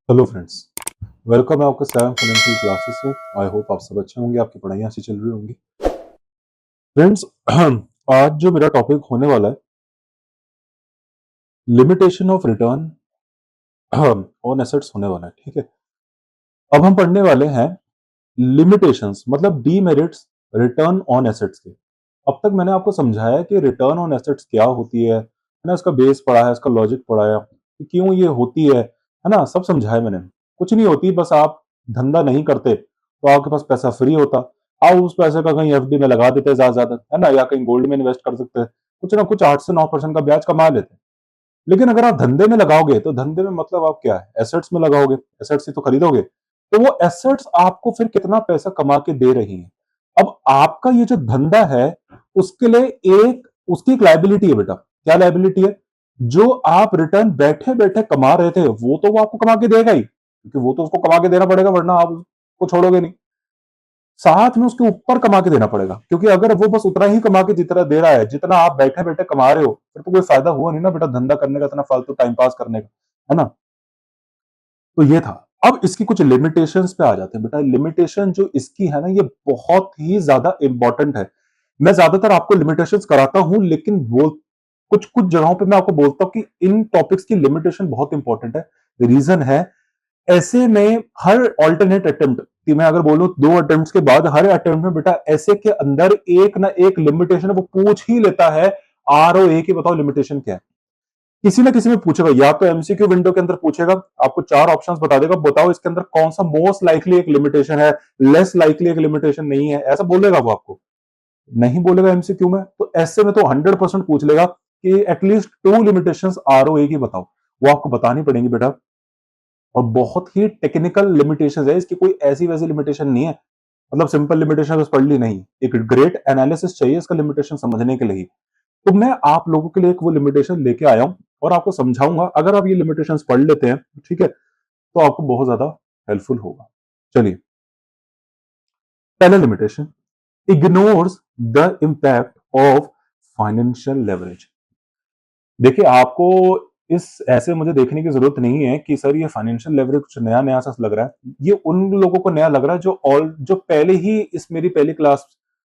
Hello friends, welcome है आपका Sam financial classes में। आई होप आप सब अच्छे होंगे, आपकी पढ़ाई अच्छी चल रही होंगी। फ्रेंड्स, आज जो मेरा टॉपिक होने वाला है, limitation of return on assets होने वाला है। ठीक है, अब हम पढ़ने वाले हैं लिमिटेशंस मतलब डीमेरिट्स रिटर्न ऑन एसेट्स के। अब तक मैंने आपको समझाया कि रिटर्न ऑन एसेट्स क्या होती है ना, इसका बेस पढ़ा है, इसका लॉजिक पढ़ाया कि क्यों ये होती है ना, सब समझाया मैंने। कुछ नहीं होती, बस आप धंधा नहीं करते तो आपके पास पैसा फ्री होता, आप उस पैसे का कहीं एफडी में लगा देते ज्यादा ज्यादा, है ना, या कहीं गोल्ड में इन्वेस्ट कर सकते हैं, कुछ ना कुछ 8 से 9% का ब्याज कमा लेते। लेकिन अगर आप धंधे में लगाओगे तो धंधे में मतलब आप क्या है, एसेट्स में लगाओगे, एसेट्स ही तो खरीदोगे, तो वो एसेट्स आपको फिर कितना पैसा कमा के दे रही है। अब आपका ये जो धंधा है उसके लिए एक उसकी एक लायबिलिटी है बेटा। क्या लायबिलिटी है? जो आप रिटर्न बैठे बैठे कमा रहे थे वो आपको कमा के देगा ही, क्योंकि वो तो उसको कमा के देना पड़ेगा, वरना आप उसको छोड़ोगे नहीं। साथ में उसके ऊपर कमा के देना पड़ेगा, क्योंकि अगर वो बस उतना ही कमा के जितना दे रहा है जितना आप बैठे बैठे कमा रहे हो, फिर तो कोई फायदा हुआ नहीं ना बेटा धंधा करने का, इतना फालतू टाइम पास करने का, है ना। तो ये था। अब इसकी कुछ लिमिटेशंस पे आ जाते हैं बेटा। लिमिटेशन जो इसकी है ना, ये बहुत ही ज्यादा इंपॉर्टेंट है। मैं ज्यादातर आपको लिमिटेशंस कराता हूं, लेकिन वो कुछ कुछ जगहों पे मैं आपको बोलता हूं कि इन टॉपिक्स की लिमिटेशन बहुत इंपॉर्टेंट है। रीजन है, ऐसे में हर ऑल्टरनेट अटेम्प्ट कि मैं अगर बोलूं 2 अटेम्प्ट के बाद हर अटेम्प्ट में बेटा ऐसे के अंदर एक ना एक लिमिटेशन वो पूछ ही लेता है। आर ओ ए की बताओ लिमिटेशन क्या है। किसी ना किसी में पूछेगा, या तो एमसीक्यू विंडो के अंदर पूछेगा, आपको 4 ऑप्शंस बता देगा, बताओ इसके अंदर कौन सा मोस्ट लाइकली एक लिमिटेशन है, लेस लाइकली एक लिमिटेशन नहीं है, ऐसा बोलेगा वो आपको। नहीं बोलेगा एमसीक्यू में, तो ऐसे में तो 100% पूछ लेगा कि एटलीस्ट 2 लिमिटेशंस आरओए की बताओ। वो आपको बतानी पड़ेंगी बेटा। और बहुत ही टेक्निकल लिमिटेशन है इसकी, कोई ऐसी वैसी लिमिटेशन नहीं है। मतलब सिंपल लिमिटेशन बस पढ़ ली नहीं, एक ग्रेट एनालिसिस चाहिए इसका लिमिटेशन समझने के लिए। तो मैं आप लोगों के लिए एक वो लिमिटेशन लेके आया हूं और आपको समझाऊंगा। अगर आप ये लिमिटेशंस पढ़ लेते हैं, ठीक है, तो आपको बहुत ज्यादा हेल्पफुल होगा। चलिए, पहला limitation, ignores the impact of financial leverage. देखिए, आपको इस ऐसे मुझे देखने की जरूरत नहीं है कि सर ये फाइनेंशियल लेवरेज कुछ नया नया सा लग रहा है। ये उन लोगों को नया लग रहा है जो पहले ही इस मेरी पहली क्लास,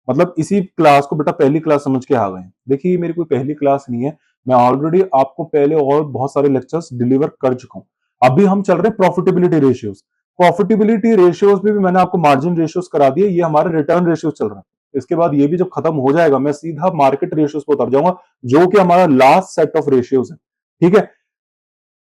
मतलब इसी क्लास को बेटा पहली क्लास समझ के आ गए हैं। देखिए, ये मेरी कोई पहली क्लास नहीं है। मैं ऑलरेडी आपको पहले और बहुत सारे लेक्चर्स डिलीवर कर चुका हूं। अभी हम चल रहे हैं प्रॉफिटेबिलिटी रेशियोज। प्रॉफिटेबिलिटी रेशियोज में भी मैंने आपको मार्जिन रेशियोज करा दिए, ये हमारे रिटर्न रेशियोज चल रहा है। इसके बाद ये भी जब खत्म हो जाएगा, मैं सीधा मार्केट रेशियोज पर उतर जाऊंगा, जो कि हमारा लास्ट सेट ऑफ रेशियोज है। ठीक है,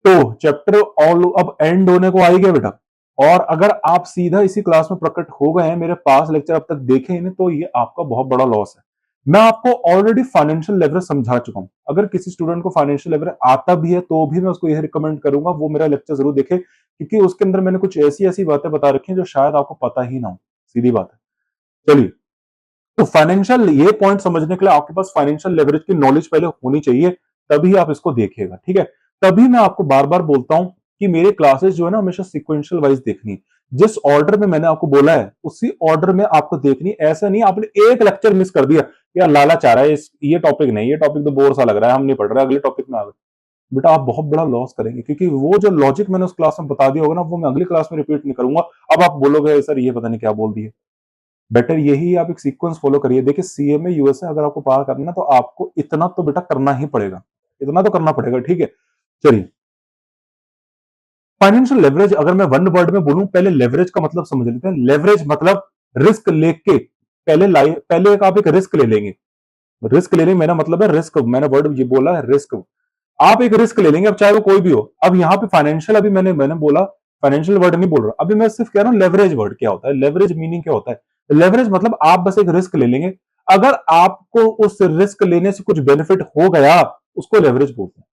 तो चैप्टर ऑल अब एंड होने को आ ही गया बेटा। और अगर आप सीधा इसी क्लास में प्रकट हो गए हैं, मेरे पास लेक्चर अब तक देखे ही नहीं, तो ये आपका बहुत बड़ा लॉस है। मैं आपको ऑलरेडी फाइनेंशियल लेवरेज समझा चुका हूं। अगर किसी स्टूडेंट को फाइनेंशियल लेवरेज आता भी है तो भी मैं उसको यह रिकमेंड करूंगा वो मेरा लेक्चर जरूर देखे, क्योंकि उसके अंदर मैंने कुछ ऐसी ऐसी बातें बता रखी हैं जो शायद आपको पता ही ना हो। सीधी बात है। चलिए, तो फाइनेंशियल ये पॉइंट समझने के लिए आपके पास फाइनेंशियल लेवरेज की नॉलेज पहले होनी चाहिए, तभी आप इसको देखिएगा। ठीक है, तभी मैं आपको बार बार बोलता हूं कि मेरी क्लासेस जो है ना हमेशा सिक्वेंशियल वाइज देखनी। जिस ऑर्डर में मैंने आपको बोला है उसी ऑर्डर में आपको देखनी। ऐसा नहीं आपने एक लेक्चर मिस कर दिया, यार लालच आ रहा है, ये टॉपिक नहीं, ये टॉपिक तो बोर सा लग रहा है, हम नहीं पढ़ रहे, अगले टॉपिक में आ गए। बेटा आप बहुत बड़ा लॉस करेंगे, क्योंकि वो जो लॉजिक मैंने उस क्लास में बता दिया होगा ना, वो मैं अगली क्लास में रिपीट नहीं करूंगा। अब आप बोलोगे सर ये पता नहीं क्या बोल दिए। बेटर यही आप एक सीक्वेंस फॉलो करिए। देखिए, सीएमए यूएसए अगर आपको पार करना है तो आपको इतना तो बेटा करना ही पड़ेगा, इतना तो करना पड़ेगा। ठीक है, चलिए, फाइनेंशियल लेवरेज अगर मैं वन वर्ड में बोलूं, पहले लेवरेज का मतलब समझ लेते हैं। लेवरेज मतलब रिस्क लेके, पहले एक आप एक रिस्क ले लेंगे। रिस्क लेने मेरा मतलब है रिस्क, मैंने वर्ड ये बोला है रिस्क। आप एक रिस्क ले लेंगे, अब चाहे वो कोई भी हो। अब यहाँ पे फाइनेंशियल, अभी मैंने मैंने बोला फाइनेंशियल वर्ड नहीं बोल रहा, अभी मैं सिर्फ कह रहा हूँ लेवरेज वर्ड क्या होता है, लेवरेज मीनिंग क्या होता है। लेवरेज मतलब आप बस एक रिस्क ले लेंगे, अगर आपको उस रिस्क लेने से कुछ बेनिफिट हो गया, उसको लेवरेज बोलते हैं।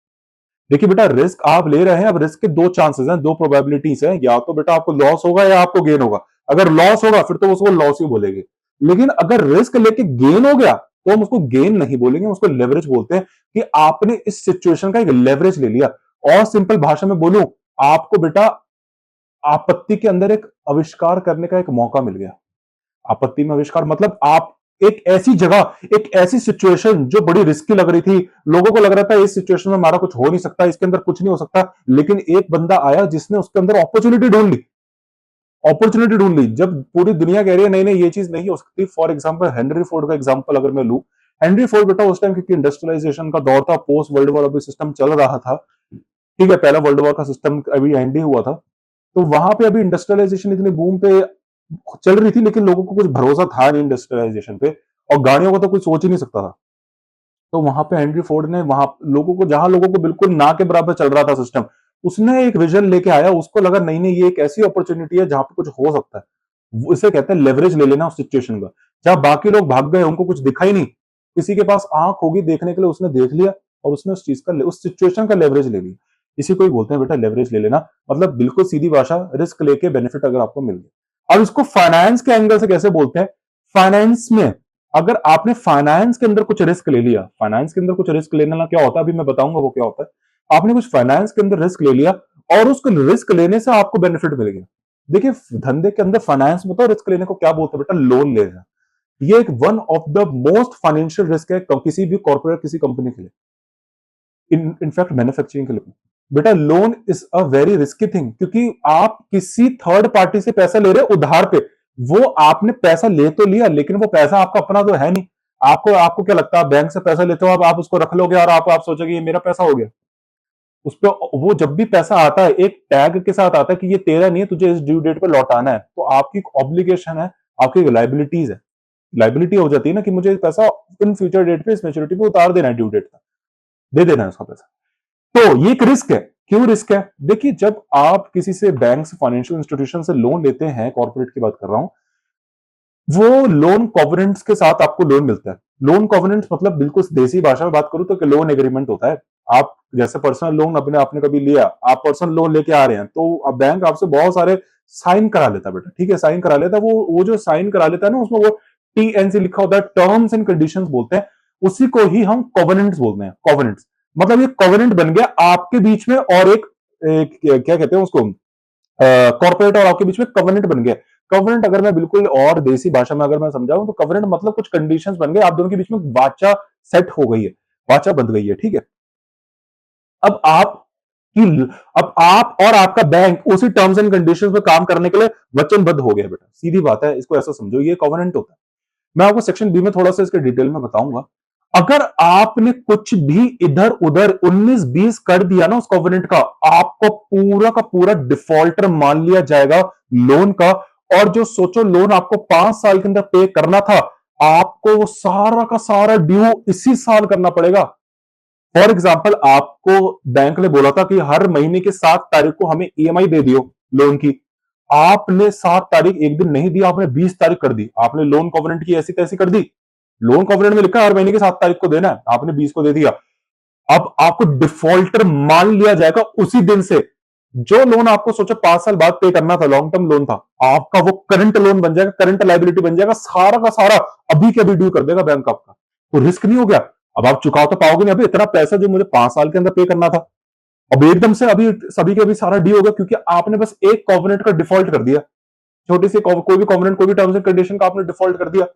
देखिए बेटा, रिस्क आप ले रहे हैं, अब रिस्क के 2 चांसेस हैं, 2 प्रोबेबिलिटीज हैं, या तो बेटा आपको लॉस होगा या आपको गेन होगा। अगर लॉस होगा फिर तो उसको लॉस ही बोलेंगे, लेकिन अगर रिस्क लेके गेन हो गया तो हम उसको गेन नहीं बोलेंगे, उसको लेवरेज बोलते हैं कि आपने इस सिचुएशन का एक लेवरेज ले लिया। और सिंपल भाषा में बोलूं, आपको बेटा आपत्ति के अंदर एक आविष्कार करने का एक मौका मिल गया। आपत्ति में आविष्कार मतलब आप एक ऐसी जगह, एक ऐसी सिचुएशन जो बड़ी रिस्की लग रही थी, लोगों को लग रहा था इस सिचुएशन में हमारा कुछ हो नहीं सकता, इसके अंदर कुछ नहीं हो सकता, लेकिन एक बंदा आया जिसने उसके अंदर अपॉर्चुनिटी ढूंढ ली। अपॉर्चुनिटी ढूंढ ली। जब पूरी दुनिया कह रही है नहीं नहीं ये चीज नहीं हो सकती, फॉर एग्जाम्पल हेनरी फोर्ड का एग्जाम्पल अगर मैं लूं, हेनरी फोर्ड बेटा उस टाइम क्योंकि इंडस्ट्रियलाइजेशन का दौर था, पोस्ट वर्ल्ड वॉर अभी सिस्टम चल रहा था, ठीक है, पहला वर्ल्ड वॉर का सिस्टम अभी एंड ही हुआ था, तो वहां पे अभी इंडस्ट्रियलाइजेशन इतनी बूम पे चल रही थी, लेकिन लोगों को कुछ भरोसा था नहीं इंडस्ट्रियलाइजेशन पे, और गाड़ियों का तो कोई सोच ही नहीं सकता था। तो वहां पे हेनरी फोर्ड ने वहां लोगों को, जहां लोगों को बिल्कुल ना के बराबर चल रहा था सिस्टम, उसने एक विजन लेके आया, उसको लगा नहीं नहीं ये एक ऐसी अपॉर्चुनिटी है जहां पे कुछ हो सकता है। इसे कहते हैं लेवरेज ले लेना उस सिचुएशन का। जहां बाकी लोग भाग गए, उनको कुछ दिखा ही नहीं, किसी के पास आंख होगी देखने के लिए, उसने देख लिया और उसने उस चीज का, उस सिचुएशन का लेवरेज ले लिया। इसी को ही बोलते हैं बेटा लेवरेज ले लेना, मतलब बिल्कुल सीधी भाषा, रिस्क लेके बेनिफिट अगर आपको मिल गया। अब इसको फाइनेंस के एंगल से कैसे बोलते हैं? फाइनेंस में अगर आपने फाइनेंस के अंदर कुछ रिस्क ले लिया, फाइनेंस के अंदर कुछ रिस्क लेने ना क्या होता है, अभी मैं बताऊंगा वो क्या होता है। आपने कुछ फाइनेंस के अंदर रिस्क ले लिया और उसको रिस्क लेने से आपको बेनिफिट मिल गया। देखिए धंधे के अंदर फाइनेंस में तो रिस्क लेने को क्या बोलते हैं बेटा? लोन लेना। ये एक one of the most financial risk है किसी भी कॉर्पोरेट, किसी कंपनी के लिए, इनफैक्ट मैन्युफैक्चरिंग के लिए। बेटा loan is a very risky thing, क्योंकि आप किसी थर्ड पार्टी से पैसा ले रहे हो उधार पे। वो आपने पैसा ले तो लिया, लेकिन वो पैसा आपका अपना तो है नहीं। आपको आपको क्या लगता है, बैंक से पैसा लेते हो आप उसको रख लोगे और आप सोचोगे ये मेरा पैसा हो गया। उस पर वो जब भी पैसा आता है एक टैग के साथ आता है कि ये तेरा नहीं है, तुझे इस ड्यू डेट पे लौटाना है, तो आपकी ऑब्लिगेशन है, आपकी लाइबिलिटीज है, लाइबिलिटी हो जाती है ना कि मुझे पैसा इन फ्यूचर डेट पे, इस मेच्योरिटी पे उतार देना है, ड्यू डेट का दे देना है उसका पैसा। तो ये एक रिस्क है। क्यों रिस्क है? देखिए जब आप किसी से, बैंक से, फाइनेंशियल इंस्टीट्यूशन से लोन लेते हैं, कॉर्पोरेट की बात कर रहा हूं, वो लोन कॉवेनेंट्स के साथ आपको लोन मिलता है। लोन कॉवेनेंट्स मतलब बिल्कुल देसी भाषा में बात करूं तो लोन एग्रीमेंट होता है। आप जैसे पर्सनल लोन अपने आपने कभी लिया, आप पर्सनल लोन लेके आ रहे हैं, तो अब बैंक आपसे बहुत सारे साइन करा लेता है बेटा, ठीक है, साइन करा लेता है। वो जो साइन करा लेता है ना, उसमें वो टीएनसी लिखा होता है, टर्म्स एंड कंडीशंस बोलते हैं, उसी को ही हम कॉवेनेंट्स बोलते हैं। कॉवेनेंट्स मतलब ये कॉवेनेंट बन गया आपके बीच में और एक क्या कहते हैं उसको, कॉर्पोरेट और आपके बीच में कवर्नेंट बन गया। कवर्नेंट अगर मैं बिल्कुल और देसी भाषा में अगर मैं समझाऊं तो कवर्नेंट मतलब कुछ कंडीशंस बन गए, आप दोनों के बीच में वाचा सेट हो गई है, वाचा बन गई है, ठीक है। अब आप अब आप और आपका बैंक उसी टर्म्स एंड कंडीशंस में काम करने के लिए वचनबद्ध हो गया बेटा, सीधी बात है, इसको ऐसा समझो, ये कवर्नेंट होता है। मैं आपको सेक्शन बी में थोड़ा सा इसके डिटेल में बताऊंगा। अगर आपने कुछ भी इधर उधर 19-20 कर दिया ना उस कॉवेनेंट का, आपको पूरा का पूरा डिफॉल्टर मान लिया जाएगा लोन का। और जो सोचो लोन आपको 5 साल के अंदर पे करना था, आपको वो सारा का सारा ड्यू इसी साल करना पड़ेगा। फॉर एग्जाम्पल आपको बैंक ने बोला था कि हर महीने की 7 तारीख को हमें ईएमआई दे दियो लोन की। आपने 7 तारीख एक दिन नहीं दी, आपने 20 तारीख कर दी, आपने लोन कॉवेनेंट की ऐसी तैसी कर दी। लोन कॉवेनेंट में लिखा है हर महीने की 7 तारीख को देना है, आपने 20 को दे दिया। अब आपको डिफॉल्टर मान लिया जाएगा उसी दिन से। जो लोन आपको सोचो 5 साल बाद पे करना था, लॉन्ग टर्म लोन था, आपका वो करंट लोन बन जाएगा, करंट लाइबिलिटी बन जाएगा, सारा का सारा अभी के अभी ड्यू कर देगा बैंक आपका। तो रिस्क नहीं हो गया। अब आप चुका तो पाओगे नहीं, अभी इतना पैसा जो मुझे 5 साल के अंदर पे करना था, अब एकदम से अभी सभी के अभी सारा ड्यू हो गया, क्योंकि आपने बस एक कॉवेनेंट का डिफॉल्ट कर दिया। छोटी सी कोई भी कॉवेनेंट, कोई भी टर्म्स एंड कंडीशन का आपने डिफॉल्ट कर दिया,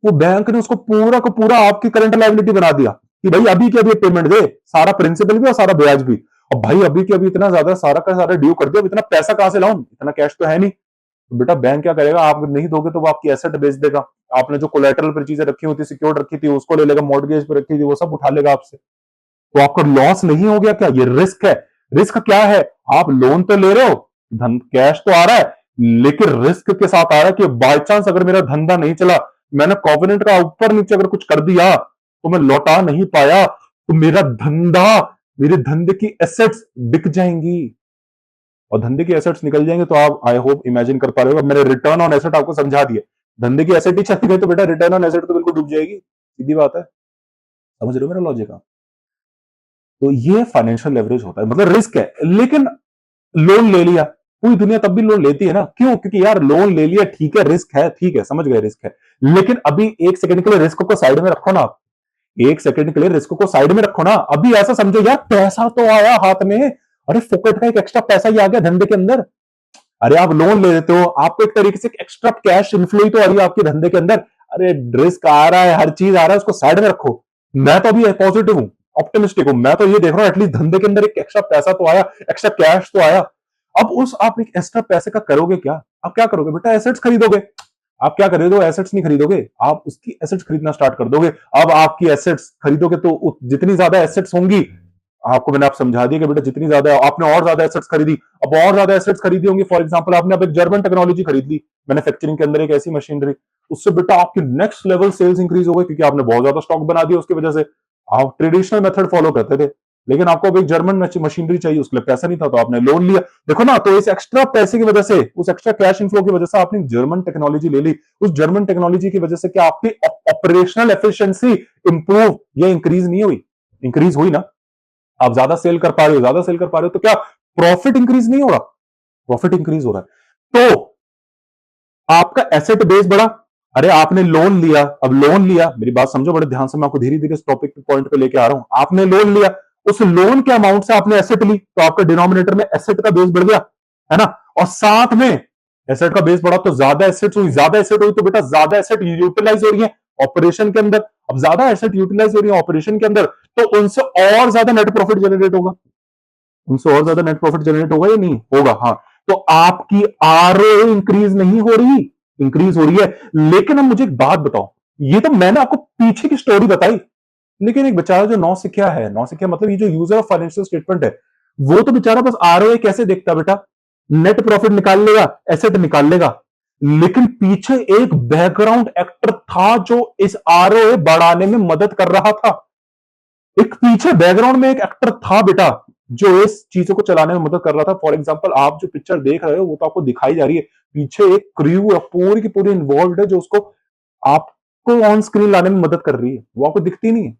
वो बैंक ने उसको पूरा का पूरा आपकी करंट लायबिलिटी बना दिया कि भाई अभी के अभी पेमेंट दे, सारा प्रिंसिपल भी और सारा ब्याज भी। और भाई अभी के अभी इतना ज्यादा सारा का सारा ड्यू कर दिया, अब इतना पैसा कहां से लाऊं, इतना कैश तो है नहीं। तो बेटा बैंक क्या करेगा, आप नहीं दोगे तो वो आपकी एसेट बेच देगा, आपने जो कोलेटरल पर चीजें रखी होती, सिक्योर्ड रखी थी, उसको ले लेगा, मॉर्गेज पर रखी थी वो सब उठा लेगा आपसे। तो आपका लॉस नहीं हो गया क्या? ये रिस्क है। रिस्क क्या है? आप लोन तो ले रहे हो, धन कैश तो आ रहा है, लेकिन रिस्क के साथ आ रहा है कि बाय चांस अगर मेरा धंधा नहीं चला, मैंने कॉवेनेंट का ऊपर नीचे अगर कुछ कर दिया तो मैं लौटा नहीं पाया, तो मेरा धंधा, मेरे धंधे की एसेट्स बिक जाएंगी। और धंधे की एसेट्स निकल जाएंगे तो आप आई होप इमेजिन कर पा रहे हो, मैंने रिटर्न ऑन एसेट आपको समझा दिया। धंधे की एसेट ही चली गई तो बेटा रिटर्न ऑन एसेट तो बिल्कुल डूब जाएगी, सीधी बात है। समझ रहे हो मेरा लॉजिक आप? तो ये फाइनेंशियल लेवरेज होता है, मतलब रिस्क है। लेकिन लोन ले लिया, पूरी दुनिया तब भी लोन लेती है ना, क्यों? क्योंकि यार लोन ले लिया, ठीक है रिस्क है, ठीक है समझ गए रिस्क है, लेकिन अभी एक सेकंड के लिए रिस्क को साइड में रखो ना आप। एक सेकंड के लिए रिस्क को साइड में रखो ना। अभी ऐसा समझो यार पैसा तो आया हाथ में, अरे फोकट का एक एक्स्ट्रा पैसा ही आ गया धंधे के अंदर। अरे आप लोन ले लेते हो, आपको एक तरीके से एक्स्ट्रा कैश इन्फ्लो ही तो आ रही है आपके धंधे के अंदर। अरे रिस्क आ रहा है, हर चीज आ रहा है, उसको साइड में रखो। मैं तो अभी पॉजिटिव हूं, ऑप्टिमिस्टिक हूं। मैं तो ये देख रहा हूं एटलीस्ट धंधे के अंदर एक एक्स्ट्रा पैसा तो आया, एक्स्ट्रा कैश तो आया। अब उस आप एक एक्स्ट्रा पैसे का करोगे क्या? आप क्या करोगे बेटा? एसेट्स खरीदोगे। आप क्या खरीदोगे? एसेट्स नहीं खरीदोगे, आप उसकी एसेट्स खरीदना स्टार्ट कर दोगे। अब आपकी एसेट्स खरीदोगे तो जितनी ज्यादा एसेट्स होंगी, आपको मैंने आप समझा दिया कि बेटा जितनी ज्यादा आपने और ज्यादा एसेट्स खरीदी, अब और ज्यादा एसेट्स खरीदी होंगी। फॉर एग्जांपल आपने अब एक जर्मन टेक्नोलॉजी खरीद ली मैन्युफैक्चरिंग के अंदर, एक ऐसी मशीनरी, उससे बेटा आपकी नेक्स्ट लेवल सेल्स इंक्रीज हो गई, क्योंकि आपने बहुत ज्यादा स्टॉक बना दिया उसकी वजह से। आप ट्रेडिशनल मेथड फॉलो करते थे, लेकिन आपको अब एक जर्मन मशीनरी चाहिए, उसके लिए पैसा नहीं था तो आपने लोन लिया। देखो ना, तो इस एक्स्ट्रा पैसे की वजह से, उस एक्स्ट्रा कैश इनफ्लो की वजह से आपने जर्मन टेक्नोलॉजी ले ली। उस जर्मन टेक्नोलॉजी की वजह से क्या आपकी ऑपरेशनल एफिशिएंसी इंप्रूव या इंक्रीज नहीं हुई? इंक्रीज हुई ना। आप ज्यादा सेल कर पा रहे हो, ज्यादा सेल कर पा रहे हो, तो क्या प्रॉफिट इंक्रीज नहीं हो रहा? प्रॉफिट इंक्रीज हो रहा है। तो आपका एसेट बेस बढ़ा। अरे आपने लोन लिया, अब लोन लिया, मेरी बात समझो बड़े ध्यान से, मैं आपको धीरे धीरे इस टॉपिक पे पॉइंट पे लेके आ रहा हूं। आपने लोन लिया, उस लोन के अमाउंट से आपने एसेट ली, तो आपका डिनोमिनेटर में एसेट का बेस बढ़ गया, है ना। और साथ में एसेट का बेस बढ़ा तो ज्यादा एसेट हुई, ज्यादा एसेट हुई तो बेटा ज्यादा एसेट यूटिलाइज हो रही है ऑपरेशन के अंदर। अब ज्यादा एसेट यूटिलाइज हो रही है ऑपरेशन के अंदर, तो उनसे और ज्यादा नेट प्रॉफिट जनरेट होगा। उनसे और ज्यादा नेट प्रॉफिट जनरेट होगा या नहीं होगा? हाँ। तो आपकी आरओए इंक्रीज नहीं हो रही, इंक्रीज हो रही है। लेकिन अब मुझे एक बात बताओ, ये तो मैंने आपको पीछे की स्टोरी बताई, लेकिन एक बेचारा जो नौसिखिया है, नौसिखिया मतलब ये जो यूजर ऑफ फाइनेंशियल स्टेटमेंट है, वो तो बेचारा बस आरओए कैसे देखता है बेटा? नेट प्रॉफिट निकाल लेगा, एसेट निकाल लेगा। लेकिन पीछे एक बैकग्राउंड एक्टर था जो इस आरओए बढ़ाने में मदद कर रहा था। एक पीछे बैकग्राउंड में एक एक्टर था बेटा, जो इस चीजों को चलाने में मदद कर रहा था। फॉर एग्जांपल आप जो पिक्चर देख रहे हो वो तो आपको दिखाई जा रही है, पीछे एक क्रू है पूरी की पूरी इन्वॉल्व है, जो उसको आपको ऑन स्क्रीन लाने में मदद कर रही है। वो आपको दिखती नहीं है,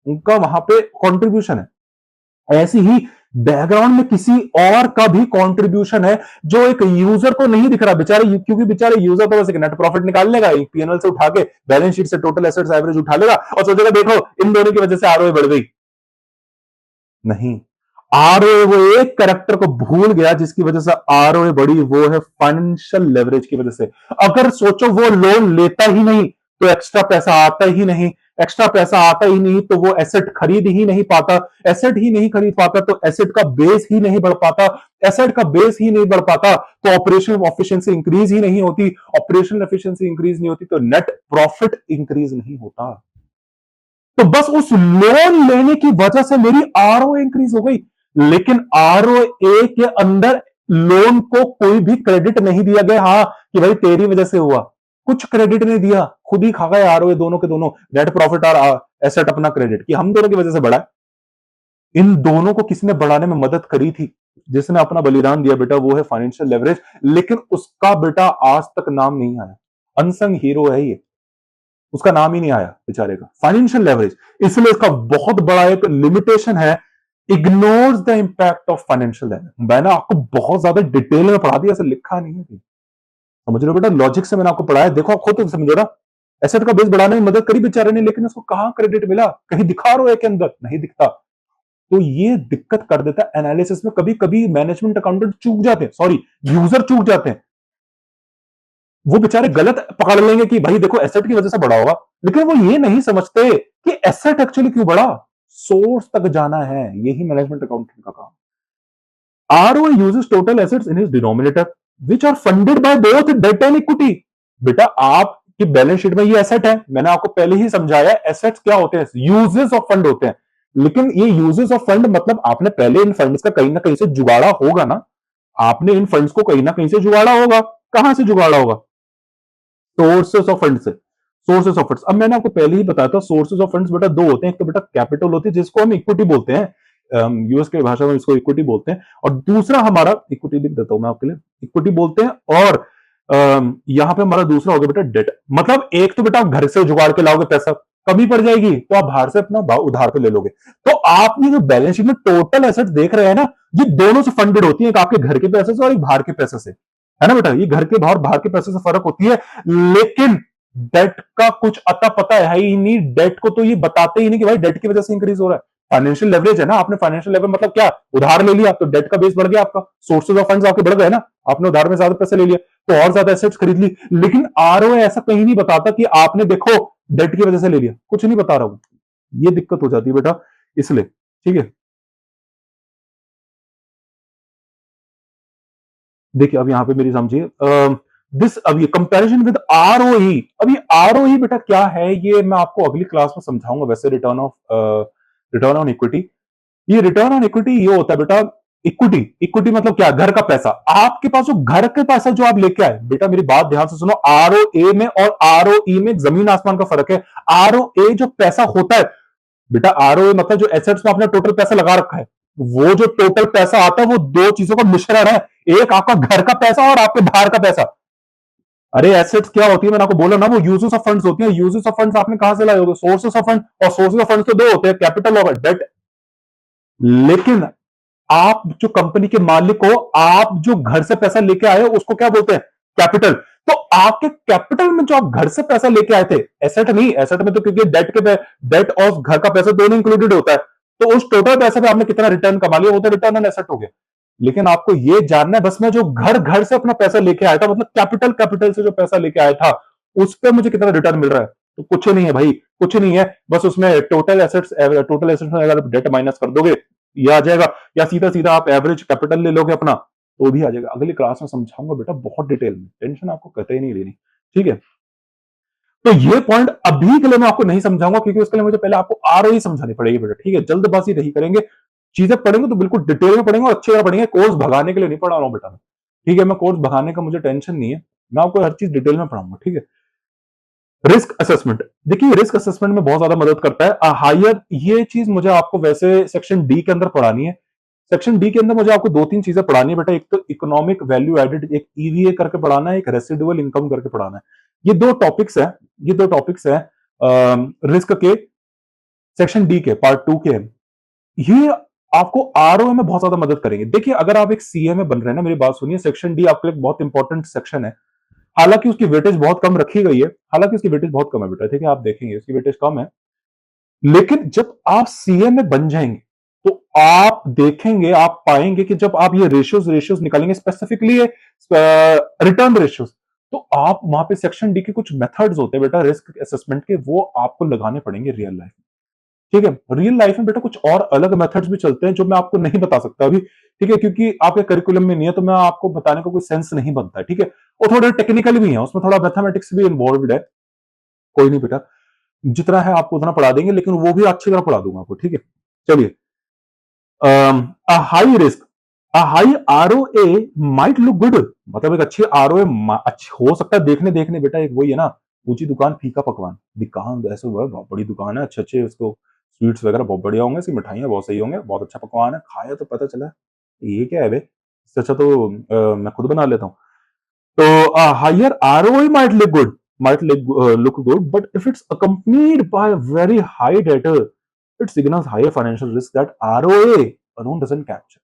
उनका वहां पे कंट्रीब्यूशन है। ऐसी ही बैकग्राउंड में किसी और का भी कंट्रीब्यूशन है, जो एक यूजर को नहीं दिख रहा बेचारे, क्योंकि बेचारे यूजर तो बस एक नेट प्रॉफिट निकाल लेगा, एक पीएनएल से उठा के, बैलेंस शीट से टोटल एसेट्स एवरेज उठा लेगा और सोचेगा देखो इन दोनों की वजह से आरओए बढ़ गई। नहीं, आरओए वो एक कैरेक्टर को भूल गया जिसकी वजह से आरओए बढ़ी, वो है फाइनेंशियल लेवरेज की वजह से। अगर सोचो वो लोन लेता ही नहीं तो एक्स्ट्रा पैसा आता ही नहीं, एक्स्ट्रा पैसा आता ही नहीं तो वो एसेट खरीद ही नहीं पाता, एसेट ही नहीं खरीद पाता तो एसेट का बेस ही नहीं बढ़ पाता, एसेट का बेस ही नहीं बढ़ पाता तो ऑपरेशनल एफिशिएंसी इंक्रीज ही नहीं होती, ऑपरेशनल एफिशिएंसी इंक्रीज नहीं होती तो नेट प्रॉफिट इंक्रीज नहीं होता। तो बस उस लोन लेने की वजह से मेरी आरओए इंक्रीज हो गई, लेकिन आरओए के अंदर लोन को कोई भी क्रेडिट नहीं दिया गया, हाँ कि भाई तेरी वजह से हुआ, कुछ क्रेडिट नहीं दिया, खुद ही खा गए आरओए दोनों के दोनों, नेट प्रॉफिट और एसेट अपना क्रेडिट कि हम दोनों की वजह से बढ़ा। इन दोनों को किसने बढ़ाने में मदद करी थी? जिसने अपना बलिदान दिया बेटा वो है फाइनेंशियल लेवरेज, लेकिन उसका बेटा आज तक नाम नहीं आया। अनसंग हीरो है ये, उसका नाम ही नहीं आया बेचारे का, फाइनेंशियल लेवरेज। इसलिए इसका बहुत बड़ा एक लिमिटेशन है, ignores the impact of financial leverage. मैंने आपको बहुत ज्यादा डिटेल में पढ़ा दिया, ऐसे लिखा नहीं है। समझ रहे हो बेटा, लॉजिक से मैंने आपको पढ़ाया, देखो आप खुद समझो ना। एसेट का बेस बढ़ाने में मदद करी बेचारे ने, लेकिन उसको कहां क्रेडिट मिला? कहीं दिखा रहा है के अंदर? नहीं दिखता। तो ये दिक्कत कर देता है एनालिसिस में। कभी कभी मैनेजमेंट अकाउंटेंट चूक जाते हैं, सॉरी यूजर चूक जाते हैं, वो बेचारे गलत पकड़ लेंगे कि भाई देखो एसेट की वजह से बढ़ा होगा, लेकिन वो ये नहीं समझते कि एसेट एक्चुअली क्यों बढ़ा। सोर्स तक जाना है, यही मैनेजमेंट अकाउंटिंग का काम। ROI uses total assets in his denominator, which are funded by both debt and equity। बेटा आपकी बैलेंस शीट में ये एसेट है, मैंने आपको पहले ही समझाया एसेट्स क्या होते हैं, यूजेस ऑफ फंड होते हैं। लेकिन ये यूजेस ऑफ फंड मतलब आपने पहले इन फंड्स का कहीं ना कहीं से जुगाड़ा होगा ना, आपने इन फंड्स को कहीं ना कहीं से जुगाड़ा होगा। कहां से जुगाड़ा होगा? सोर्सेस ऑफ फंड से। सोर्सेस ऑफ फंड्स, अब मैंने आपको पहले ही बताया था सोर्सेस ऑफ फंड्स बेटा दो होते हैं, एक तो बेटा कैपिटल होती है जिसको हम इक्विटी बोलते हैं, यूएस के भाषा में इसको इक्विटी बोलते हैं, और दूसरा हमारा इक्विटी लिख देता हूं मैं आपके लिए, इक्विटी बोलते हैं। और यहां पे हमारा दूसरा होगा बेटा डेट। मतलब एक तो बेटा आप घर से जुगाड़ के लाओगे, पैसा कमी पड़ जाएगी तो आप बाहर से अपना उधार पे ले लोगे। तो आप ये जो बैलेंस शीट में टोटल एसेट देख रहे हैं ना, ये दोनों से फंडेड होती है, एक आपके घर के पैसे से और एक बाहर के पैसे से, है ना बेटा। ये घर के बाहर के पैसे से फर्क होती है, लेकिन डेट का कुछ अता पता है ही नहीं। डेट को तो ये बताते ही नहीं कि भाई डेट की वजह से इंक्रीज हो रहा है, फाइनेंशियल लेवरेज है ना, आपने फाइनेंशियल लेवरेज मतलब क्या, उधार ले लिया तो डेट का बेस बढ़ गया, आपका सोर्सेज ऑफ फंड्स आपके बढ़ गए ना, आपने उधार में ज्यादा पैसे ले लिया तो और ज्यादा एसेट्स खरीद ली। लेकिन आरओए ऐसा कहीं नहीं बताता कि आपने देखो डेट की वजह से ले लिया, कुछ नहीं बता रहा हूं। ये दिक्कत हो जाती है बेटा, इसलिए ठीक है। देखिए अब यहां पे मेरी समझिए, दिस अब ये कंपैरिजन विद आरओई, अब ये आरओई बेटा क्या है ये मैं आपको अगली क्लास में समझाऊंगा। वैसे रिटर्न ऑन इक्विटी, ये रिटर्न ऑन इक्विटी ये होता है बेटा, इक्विटी, इक्विटी मतलब क्या, घर का पैसा, आपके पास जो घर के पैसा जो आप लेके आए, बेटा मेरी बात ध्यान से सुनो, आरओए में और आरओई में जमीन आसमान का फर्क है। आरओए जो पैसा होता है बेटा, आरओए मतलब जो एसेट्स में आपने टोटल पैसा लगा रखा है, वो जो टोटल पैसा आता है वो दो चीजों का मिश्रण है, एक आपका घर का पैसा और आपके बाहर का पैसा। अरे एसेट्स क्या होती है, मैंने आपको बोला ना, वो यूजेस ऑफ फंड्स होती है। यूजेस ऑफ फंड्स आपने कहां से लाए होगे, सोर्सेस ऑफ फंड, और सोर्सेस ऑफ फंड्स तो दो होते हैं, कैपिटल और डेट। लेकिन आप जो कंपनी के मालिक हो, आप जो घर से पैसा लेके आए हो उसको क्या बोलते हैं, कैपिटल। तो आपके कैपिटल में जो आप घर से पैसा लेके आए थे, एसेट नहीं, एसेट में तो क्योंकि डेट और घर का पैसा दोनों इंक्लूडेड होता है, तो उस टोटल पैसे पे आपने कितना रिटर्न कमा लिया, वो तो रिटर्न ऑन एसेट हो गया। लेकिन आपको ये जानना है बस, मैं जो घर घर से अपना पैसा लेके आया था, मतलब कैपिटल, कैपिटल से जो पैसा लेके आया था, उस पर मुझे कितना रिटर्न मिल रहा है। तो कुछ नहीं है भाई, कुछ नहीं है, बस उसमें टोटल एसेट्स में अगर डेट माइनस कर दोगे ये आ जाएगा, या सीधा सीधा आप एवरेज कैपिटल ले लोगे अपना तो भी आ जाएगा। अगली क्लास में समझाऊंगा बेटा बहुत डिटेल में, टेंशन आपको कतई नहीं लेनी, ठीक है। तो ये पॉइंट अभी के लिए मैं आपको नहीं समझाऊंगा, क्योंकि उसके लिए मुझे पहले आपको आरओई समझानी पड़ेगी बेटा, ठीक है। जल्दबाजी नहीं करेंगे, चीजें पढ़ेंगे तो बिल्कुल डिटेल में पढ़ेंगे और अच्छे तरह पढ़ेंगे। कोर्स भगाने के लिए नहीं पढ़ा रहा हूं बेटा, ठीक है। मैं कोर्स भगाने का मुझे टेंशन नहीं है, मैं आपको हर चीज डिटेल में पढ़ाऊंगा, ठीक है। रिस्क असेसमेंट, देखिए रिस्क असेसमेंट में बहुत ज्यादा मदद करता है हायर, ये चीज मुझे आपको वैसे सेक्शन डी के अंदर पढ़ानी है। सेक्शन डी के अंदर मुझे आपको दो तीन चीजें पढ़ानी है बेटा, एक तो इकोनॉमिक वैल्यू एडेड, एक ईवीए करके पढ़ाना है, एक रेसिडुअल इनकम करके पढ़ाना है। ये दो टॉपिक्स है, ये दो टॉपिक्स है रिस्क के, सेक्शन डी के पार्ट टू के। ये आपको आरओए में बहुत ज्यादा मदद करेंगे। देखिए अगर आप एक सीए में बन रहे हैं ना, मेरी बात सुनिए, सेक्शन डी आपके लिए बहुत इंपॉर्टेंट सेक्शन है। हालांकि उसकी वेटेज बहुत कम रखी गई है, हालांकि उसकी वेटेज बहुत कम है बेटा, ठीक है, आप देखेंगे उसकी वेटेज कम है। लेकिन जब आप सीए में बन जाएंगे तो आप देखेंगे, आप पाएंगे कि जब आप ये रेशियोज रेशियोज निकालेंगे, स्पेसिफिकली रिटर्न रेशियोज, तो आप वहां पे सेक्शन डी के कुछ मेथड्स होते हैं बेटा रिस्क असेसमेंट के, वो आपको लगाने पड़ेंगे रियल लाइफ में, ठीक है। रियल लाइफ में बेटा कुछ और अलग मेथड्स भी चलते हैं जो मैं आपको नहीं बता सकता अभी, ठीक है, क्योंकि आपके करिकुलम में नहीं है, तो मैं आपको बताने का कोई सेंस नहीं बनता है, ठीक है। और थोड़ा टेक्निकल भी है, उसमें थोड़ा मैथमेटिक्स भी इन्वॉल्व है। कोई नहीं बेटा, जितना है आपको उतना पढ़ा देंगे, लेकिन वो भी अच्छी तरह पढ़ा दूंगा आपको, ठीक है। चलिए, high risk, high ROA might look good, मतलब एक अच्छी आरओए हो सकता है देखने देखने बेटा, एक वही है ना, ऊंची दुकान फीका पकवान, दुकान ऐसे हुआ बहुत बड़ी दुकान है, अच्छे अच्छे उसको स्वीट्स वगैरह बहुत बढ़िया होंगे, इसकी मिठाइयाँ बहुत सही होंगे, बहुत अच्छा पकवान है, खाया तो पता चला ये क्या है बे, इससे अच्छा तो मैं खुद बना लेता हूँ। तो higher ROI might look good, but if it's accompanied by a very high debtor, it signals higher financial risk that ROA alone doesn't capture.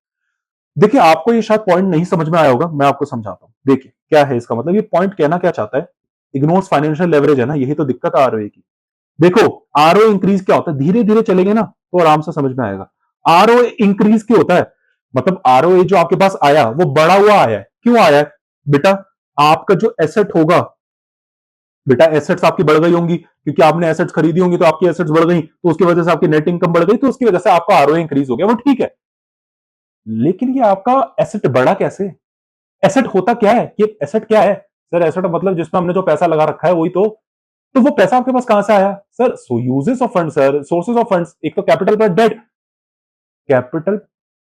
देखिए आपको ये शायद पॉइंट नहीं समझ में आया होगा, मैं आपको समझाता हूँ। देखिए क्या है इसका मतलब, ये पॉइंट कहना क्या चाहता है, इग्नोर्स फाइनेंशियल लेवरेज है ना, यही तो दिक्कत है आरओए की। देखो आरओए इंक्रीज क्या होता है, धीरे धीरे चलेंगे ना तो आराम से समझ में आएगा। आरओए इंक्रीज क्यों होता है, मतलब आरओए जो आपके पास आया वो बढ़ा हुआ आया है, क्यों आया है बेटा, आपका जो एसेट होगा बेटा, एसेट्स आपकी बढ़ गई होंगी, क्योंकि आपने एसेट्स खरीदी होंगी तो आपकी एसेट्स बढ़ गई, तो उसकी वजह से आपकी नेट इनकम बढ़ गई, तो उसकी वजह से आपका आरओए इंक्रीज हो गया, वो ठीक है। लेकिन ये आपका एसेट बढ़ा कैसे, एसेट होता क्या है, ये एसेट क्या है सर, एसेट मतलब जिसमें हमने जो पैसा लगा रखा है वही तो वो पैसा आपके पास कहां से आया sir, so uses of fund sir, sources of funds, एक तो capital plus debt, capital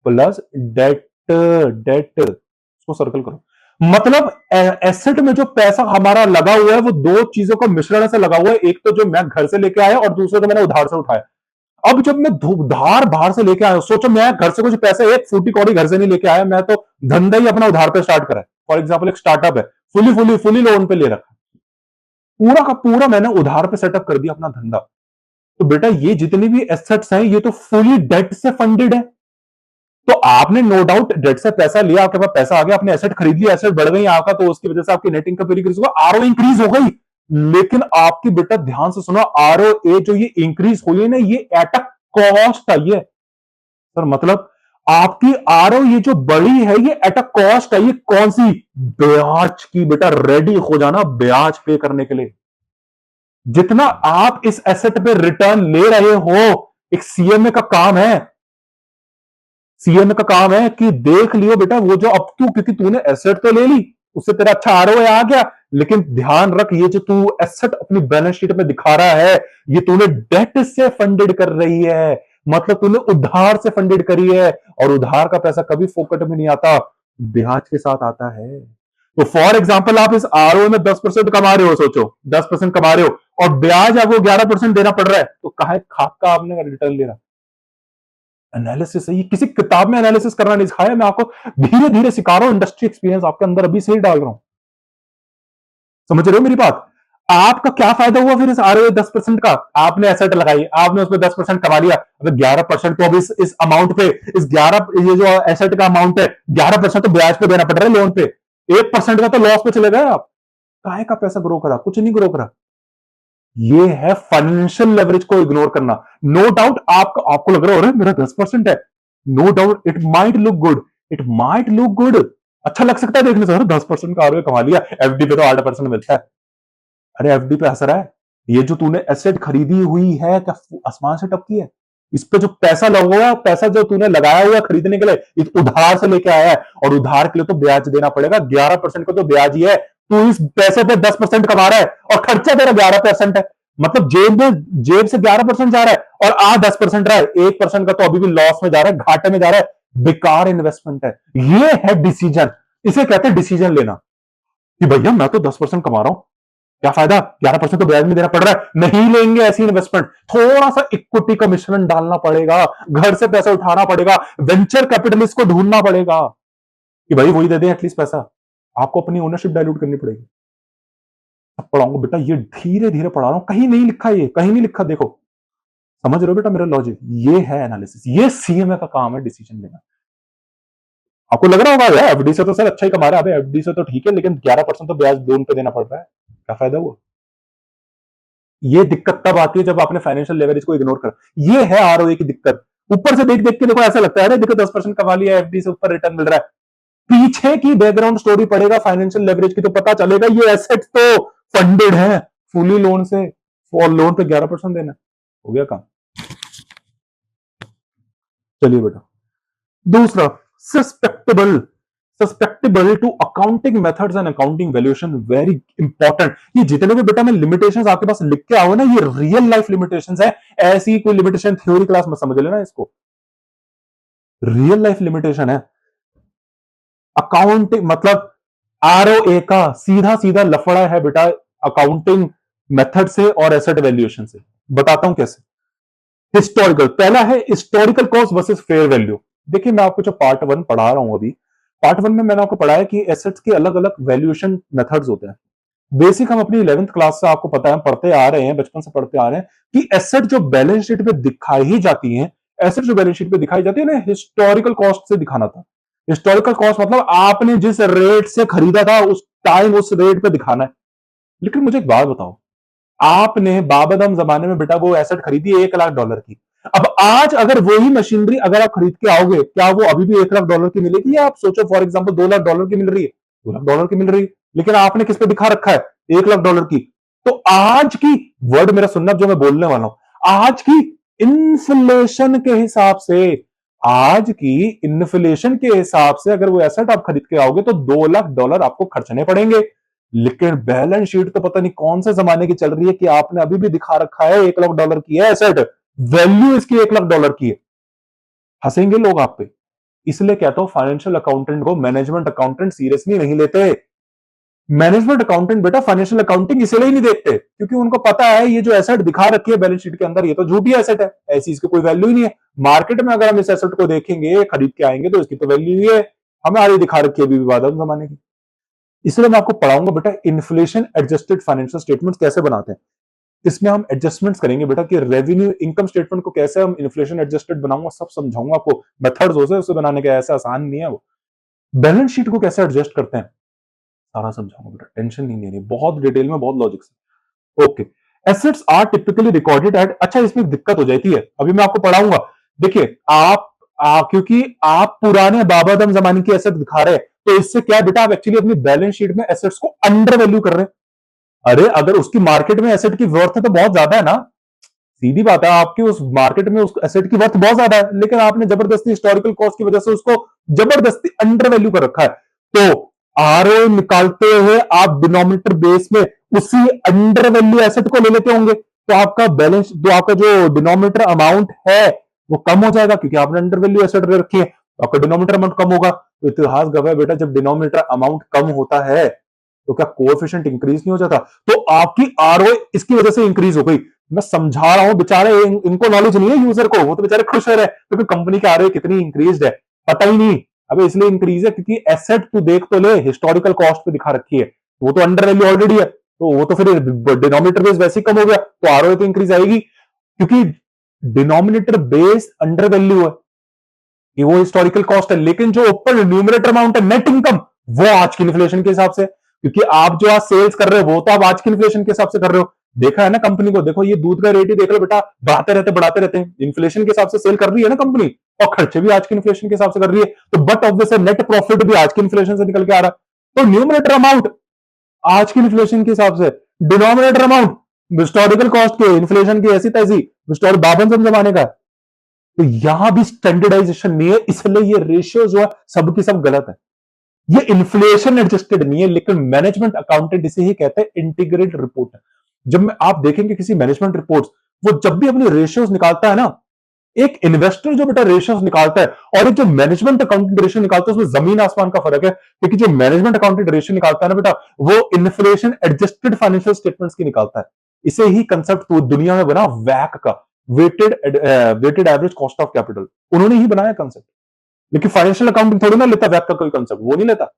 plus debt, debt उसको सर्कल करो, मतलब एसेट में जो पैसा हमारा लगा हुआ है वो दो चीजों का मिश्रण से लगा हुआ है, एक तो जो मैं घर से लेके आया और दूसरा तो मैंने उधार से उठाया। अब जब मैं उधार बाहर से लेके आया, सोचो मैं घर से कुछ पैसे एक फूटी कौड़ी घर से नहीं लेके आया, मैं तो धंधा ही अपना उधार पे स्टार्ट करा। फॉर एग्जाम्पल एक स्टार्टअप है, फुली लोन पे ले रखा, पूरा का पूरा मैंने उधार पे सेटअप कर दिया अपना धंधा। तो बेटा ये जितनी भी एसेट्स हैं ये तो फुली डेट से फंडेड है, तो आपने नो डाउट डेट से पैसा लिया, आपके पास पैसा आ गया, आपने एसेट खरीद लिया, एसेट बढ़ गई आपका, तो उसकी वजह से आपकी नेट इनकम इंक्रीज हुआ, आरओ इंक्रीज हो गई। लेकिन आपकी बेटा ध्यान से सुनो, आरओए जो ये इंक्रीज हुई है ना, ये एट अ कॉस्ट आई है सर, मतलब आपकी आरओ ये जो बड़ी है ये एट अ कॉस्ट है। ये कौन सी? ब्याज की। बेटा रेडी हो जाना ब्याज पे करने के लिए। जितना आप इस एसेट पे रिटर्न ले रहे हो, एक सीएमए का काम है। सीएमए का काम है कि देख लियो बेटा वो जो अब तू, क्योंकि तूने एसेट तो ले ली, उससे तेरा अच्छा आरओए आ गया, लेकिन ध्यान रख ये जो तू एसेट अपनी बैलेंस शीट में दिखा रहा है, ये तूने डेट से फंडेड कर रही है। मतलब तूने उधार से फंडेड करी है, और उधार का पैसा कभी फोकट में नहीं आता, ब्याज के साथ आता है। तो फॉर एग्जाम्पल आप इस आरओ में 10% कमा रहे हो, सोचो 10% कमा रहे हो, और ब्याज आपको 11% देना पड़ रहा है, तो काहे खाक का आपने रिटर्न ले रहा? एनालिसिस है, ये किसी किताब में एनालिसिस करना नहीं सिखाया, मैं आपको धीरे धीरे सिखा रहा हूं, इंडस्ट्री एक्सपीरियंस आपके अंदर अभी से ही डाल रहा हूं। समझ रहे हो मेरी बात? आपका क्या फायदा हुआ फिर इस आरओए 10% का? आपने एसेट लगाई, आपने उसमें 10% कमा लिया, अगर 11% तो अब इस अमाउंट पे, इस 11 ये जो एसेट का अमाउंट है, 11% तो ब्याज पे देना पड़ रहा है लोन पे, 1% का तो लॉस पे चले गए आप। काहे का पैसा ग्रो करा? कुछ नहीं ग्रो करा। ये है फाइनेंशियल लेवरेज को इग्नोर करना। नो डाउट आपको लग रहा हो मेरा 10% है, no doubt it might look good, it might look good, अच्छा लग सकता है देखने से, 10% का आरओए कमा लिया, एफडी पे तो 8% मिलता है। अरे एफडी पे हंस रहा है? ये जो तूने एसेट खरीदी हुई है क्या आसमान से टपकी है? इस पे जो पैसा लगा, पैसा जो तूने लगाया हुआ खरीदने के लिए, इस उधार से लेके आया है, और उधार के लिए तो ब्याज देना पड़ेगा, 11% का तो ब्याज ही है। तू इस पैसे पे 10% कमा रहा है और खर्चा तेरा 11% है, मतलब जेब से 11% जा रहा है और 10% रहा है, 1% का तो अभी भी लॉस में जा रहा है, घाटे में जा रहा है, बेकार इन्वेस्टमेंट है। ये है डिसीजन, इसे कहते हैं डिसीजन लेना कि भैया मैं तो 10% कमा रहा हूं, क्या फायदा, 11% तो ब्याज में देना पड़ रहा है, नहीं लेंगे ऐसी इन्वेस्टमेंट। थोड़ा सा इक्विटी का मिश्रण डालना पड़ेगा, घर से पैसा उठाना पड़ेगा, वेंचर कैपिटलिस्ट को ढूंढना पड़ेगा कि भाई वही दे दे एटलीस्ट पैसा, आपको अपनी ओनरशिप डायल्यूट करनी पड़ेगी। अब पढ़ाऊंगा बेटा, ये धीरे धीरे पढ़ा रहा हूं, कहीं नहीं लिखा, ये कहीं नहीं लिखा, देखो समझ रहे हो बेटा मेरा लॉजिक? ये है एनालिसिस, ये सीएमए का काम है डिसीजन लेना। आपको लग रहा होगा एफडी से तो सर अच्छा ही कमा रहा है, एफडी से तो ठीक है, लेकिन 11% तो ब्याज लोन पे देना पड़ रहा है, क्या फायदा हुआ? ये दिक्कत तब आती है जब आपने फाइनेंशियल लेवरेज को इग्नोर कर, ये है आरओए की दिक्कत। ऊपर से देख देख के देखो ऐसा लगता है अरे देखो 10% कमा लिया, एफडी से ऊपर रिटर्न मिल रहा है, पीछे की बैकग्राउंड स्टोरी पड़ेगा फाइनेंशियल लेवरेज की तो पता चलेगा ये एसेट तो फंडेड है फुली लोन से, और लोन पे 11% देना, हो गया काम। चलिए बेटा, दूसरा, susceptible, susceptible to accounting methods and accounting valuation, very important. ये जितने भी बेटा मैं लिमिटेशंस आपके पास लिख के आओ ना, ये रियल लाइफ लिमिटेशंस है, ऐसी कोई लिमिटेशन थ्योरी क्लास में समझ लेना इसको, रियल लाइफ लिमिटेशन है। अकाउंटिंग मतलब आरओए का सीधा सीधा लफड़ा है बेटा अकाउंटिंग मेथड से और एसेट वैल्यूएशन से। बताता हूं कैसे। हिस्टोरिकल, पहला है historical cost versus fair value. देखिए मैं आपको जो पार्ट 1 पढ़ा रहा हूं अभी, पार्ट 1 में मैंने आपको पढ़ाया कि एसेट्स के अलग अलग वैल्यूएशन मेथड्स होते हैं। बेसिक हम अपनी 11th क्लास से आपको पता है, हम पढ़ते आ रहे हैं, बचपन से पढ़ते आ रहे हैं कि एसेट जो बैलेंस शीट पे दिखाई जाती है, एसेट जो बैलेंस शीट पे दिखाई जाती है ना, हिस्टोरिकल कॉस्ट से दिखाना था। हिस्टोरिकल कॉस्ट मतलब आपने जिस रेट से खरीदा था उस टाइम उस रेट पे दिखाना है। लेकिन मुझे एक बात बताओ, आपने बाबदम जमाने में बेटा वो एसेट खरीदी $1,00,000 की, अब आज अगर वही मशीनरी अगर आप खरीद के आओगे, क्या वो अभी भी $1,00,000 की मिलेगी, या आप सोचो फॉर एग्जाम्पल $2,00,000 की मिल रही है, $2,00,000 की मिल रही है, लेकिन आपने किस पे दिखा रखा है, $1,00,000 की। तो आज की, वर्ड मेरा सुनना जो मैं बोलने वाला हूं, आज की इन्फ्लेशन के हिसाब से, आज की इन्फ्लेशन के हिसाब से अगर वो एसेट आप खरीद के आओगे तो $2,00,000 आपको खर्चने पड़ेंगे। लेकिन बैलेंस शीट तो पता नहीं कौन से जमाने की चल रही है कि आपने अभी भी दिखा रखा है $1,00,000 की है एसेट, वैल्यू इसकी $1,00,000 की है। हंसेंगे लोग आप पे। इसलिए कहता हूं फाइनेंशियल अकाउंटेंट को मैनेजमेंट अकाउंटेंट सीरियसली नहीं लेते। मैनेजमेंट अकाउंटेंट बेटा फाइनेंशियल अकाउंटिंग इसलिए ही नहीं देखते क्योंकि उनको पता है ये जो एसेट दिखा रखी है बैलेंस शीट के अंदर, ये तो झूठी एसेट है, ऐसी इसकी कोई वैल्यू ही नहीं है। मार्केट में अगर हम इस एसेट को देखेंगे, खरीद के आएंगे, तो इसकी तो वैल्यू ही है, हमें दिखा रखी है अभी भी बादल जमाने की। इसलिए मैं आपको पढ़ाऊंगा बेटा इन्फ्लेशन एडजस्टेड फाइनेंशियल स्टेटमेंट्स कैसे बनाते हैं। इसमें हम एडजस्टमेंट्स करेंगे बेटा कि रेवेन्यू इनकम स्टेटमेंट को कैसे हम इन्फ्लेशन एडजस्टेड बनाऊंगा, सब समझाऊंगा आपको। मेथड्स होते हैं उसे बनाने के, ऐसा आसान नहीं है वो। बैलेंस शीट को कैसे एडजस्ट करते हैं सारा समझाऊंगा बेटा, टेंशन नहीं लेनी, बहुत डिटेल में, बहुत लॉजिक से। Okay, assets are typically recorded at, अच्छा इसमें दिक्कत हो जाती है, अभी मैं आपको पढ़ाऊंगा। देखिए क्योंकि आप पुराने बाबादम जमाने की एसेट दिखा रहे हैं, तो इससे क्या है बेटा, आप एक्चुअली अपनी बैलेंस शीट में एसेट्स को अंडर वैल्यू कर रहे हैं। अरे अगर उसकी मार्केट में एसेट की वर्थ है तो बहुत ज्यादा है ना, सीधी बात है, आपकी उस मार्केट में उस एसेट की वर्थ बहुत ज्यादा है, लेकिन आपने जबरदस्ती हिस्टोरिकल कॉस्ट की वजह से उसको जबरदस्ती अंडर वैल्यू कर रखा है। तो आरओ निकालते हुए आप डिनोमिनेटर बेस में उसी अंडर वैल्यू एसेट को ले लेते होंगे, तो आपका बैलेंस, तो आपका जो डिनोमिनेटर अमाउंट है वो कम हो जाएगा, क्योंकि आपने अंडर वैल्यू एसेट रखी है, तो आपका डिनोमिनेटर अमाउंट कम होगा। तो इतिहास गवाह बेटा, जब डिनोमिनेटर अमाउंट कम होता है तो क्या कोएफिशिएंट इंक्रीज नहीं हो जाता? तो आपकी आरओ इसकी वजह से इंक्रीज हो गई। मैं समझा रहा हूं, बेचारे इनको नॉलेज नहीं है यूजर को, वो तो बेचारे खुश हो रहे हैं क्योंकि कंपनी की आरओ कितनी इंक्रीज है, पता ही नहीं। अबे इसलिए इंक्रीज है क्योंकि एसेट तू देख तो ले, हिस्टोरिकल कॉस्ट पे दिखा रखी है, वो तो अंडर वैल्यू ऑलरेडी है, तो वो तो फिर डिनोमिनेटर बेस वैसे ही कम हो गया, तो आरओ तो इंक्रीज आएगी, क्योंकि डिनोमिनेटर बेस अंडर वैल्यू है कि वो हिस्टोरिकल कॉस्ट है, लेकिन जो ऊपर न्यूमरेटर अमाउंट है नेट इनकम, वो आज की इन्फ्लेशन के हिसाब से, क्योंकि आप जो आज सेल्स कर रहे हो वो तो आप आज की इन्फ्लेशन के हिसाब से कर रहे हो। देखा है ना कंपनी को, देखो ये दूध का रेट ही देख लो बेटा, बढ़ाते रहते हैं, इन्फ्लेशन के हिसाब से सेल कर रही है ना कंपनी, और खर्चे भी आज की इन्फ्लेशन के हिसाब से कर रही है, तो बट ऑब्वियस नेट प्रॉफिट भी आज की इन्फ्लेशन से निकल के आ रहा है। तो न्यूमरेटर अमाउंट आज की इन्फ्लेशन के हिसाब से, डिनोमिनेटर अमाउंट हिस्टोरिकल कॉस्ट के, इन्फ्लेशन की ऐसी तैसी, बाबन जमाने का, तो यहां भी स्टैंडर्डाइजेशन नहीं है, इसलिए ये रेशियो जो है सबकी सब गलत है। ये इन्फ्लेशन एडजस्टेड नहीं है, लेकिन मैनेजमेंट अकाउंटेंट इसे ही कहते हैं इंटीग्रेटेड रिपोर्ट। जब मैं आप देखेंगे किसी मैनेजमेंट रिपोर्ट, वो जब भी अपनी रेशियोज निकालता है ना, एक इन्वेस्टर जो बेटा रेशियोज निकालता है और एक जो मैनेजमेंट अकाउंटेंट रेशियो निकालता है, उसमें जमीन आसमान का फर्क है, क्योंकि जो मैनेजमेंट अकाउंटेंट रेशियो निकालता है ना बेटा, वो इन्फ्लेशन एडजस्टेड फाइनेंशियल स्टेटमेंट्स की निकालता है। इसे ही कंसेप्ट दुनिया में बना वैक का, weighted average cost of capital, उन्होंने ही बनाया कंसेप्ट। लेकिन फाइनेंशियल अकाउंटिंग थोड़ी ना लेता वैक का कोई कंसेप्ट, वो नहीं लेता।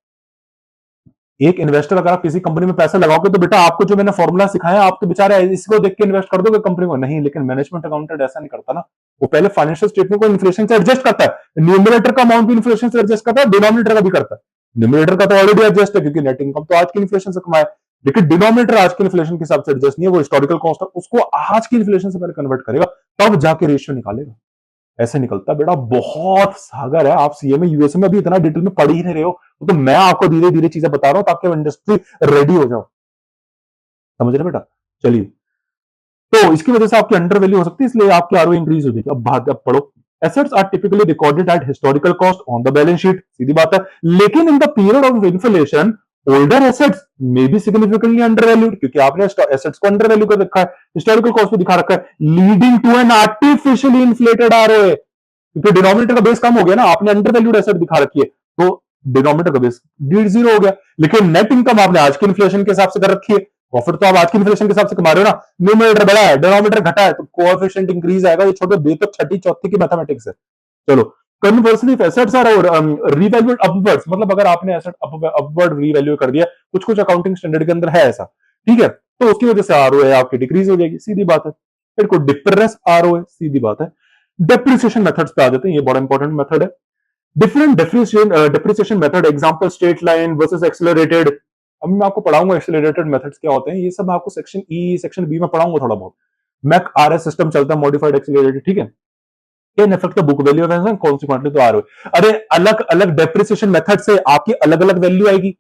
एक इन्वेस्टर अगर आप किसी कंपनी में पैसा लगाओगे तो बेटा आपको जो मैंने फॉर्मूला सिखाया, आप तो बेचारे इसको देख के इन्वेस्ट कर दोगे कंपनी को, नहीं, लेकिन मैनेजमेंट अकाउंटेंट ऐसा नहीं करता ना, वो पहले फाइनेंशियल स्टेटमेंट को इन्फ्लेशन से एडजस्ट करता है, न्यूमरेटर का अमाउंट भी इन्फ्लेशन से एडजस्ट करता है, डिनोमिनेटर का भी करता है। न्यूमरेटर का तो ऑलरेडी एडजस्ट है क्योंकि नेट इनकम तो आज की इन्फ्लेशन से कमाए, लेकिन डिनोमिनेटर आज की इन्फ्लेशन के हिसाब से एडजस्ट नहीं है, वो हिस्टोरिकल कॉस्ट है, उसको आज की इन्फ्लेशन से पहले कन्वर्ट करेगा, तब जाके रेशियो निकालेगा। ऐसे निकलता बेटा, बहुत सागर है। आप सीए में यूएसए में भी इतना डिटेल में पढ़ ही नहीं रहे हो, तो मैं आपको धीरे धीरे चीजें बता रहा हूं ताकि इंडस्ट्री रेडी हो जाओ, समझ रहे बेटा। चलिए, तो इसकी वजह से आपकी अंडर वैल्यू हो सकती है, इसलिए आपकी आरओ इंक्रीज हो जाएगी। अब पढ़ो, assets are typically recorded at historical cost on the balance sheet, सीधी बात है, लेकिन in the period of inflation older assets may be significantly undervalued, क्योंकि आपने एसेट्स को अंडर वैल्यू कर रखा है, हिस्टोरिकल कॉस्ट पे दिखा रखा है, leading to an artificially inflated ROA, क्योंकि डिनोमिनेटर का बेस कम हो गया ना, आपने अंडर वैल्यूड एसेट दिखा रखी है, तो डिनोमिनेटर का बेस 1.0 हो गया, लेकिन नेट इनकम आपने आज के इन्फ्लेशन के हिसाब से कर रखी है, प्रॉफिट तो आप आज की इन्फ्लेशन के हिसाब से कमा रहे हो ना, न्यूमरेटर बढ़ा है, डिनोमिनेटर घटा है, तो कोएफिशिएंट इंक्रीज आएगा। ये छोटे बे तो छठी चौथी की मैथमेटिक्स है। चलो, conversely assets are revalued upwards, मतलब अगर आपने एसेट अपवर्ड रीवैल्यू कर दिया, कुछ कुछ अकाउंटिंग स्टैंडर्ड के अंदर है ऐसा, ठीक है, तो उसकी वजह से आरओए आपकी डिक्रीज हो जाएगी, सीधी बात है। फिर को डिप्रेस आरओए, सीधी बात है। डेप्रिसिएशन मेथड्स पे आ जाते हैं, ये बड़ा इंपॉर्टेंट मेथड है। Different depreciation method, example straight line versus accelerated. अब मैं आपको पढ़ाऊंगा एक्सेलरेटेड मेथड्स क्या होते हैं, ये सब आपको सेक्शन ई सेक्शन बी में पढ़ाऊंगा थोड़ा बहुत। मैक आरएस सिस्टम चलता है, मॉडिफाइड एक्सेलरेटेड, ठीक है। इन इफेक्ट बुक वैल्यू है, कॉन्सिक्वेंटली तो आरओए। अरे अलग अलग डेप्रिसिएशन मेथड से आपकी अलग अलग वैल्यू आएगी।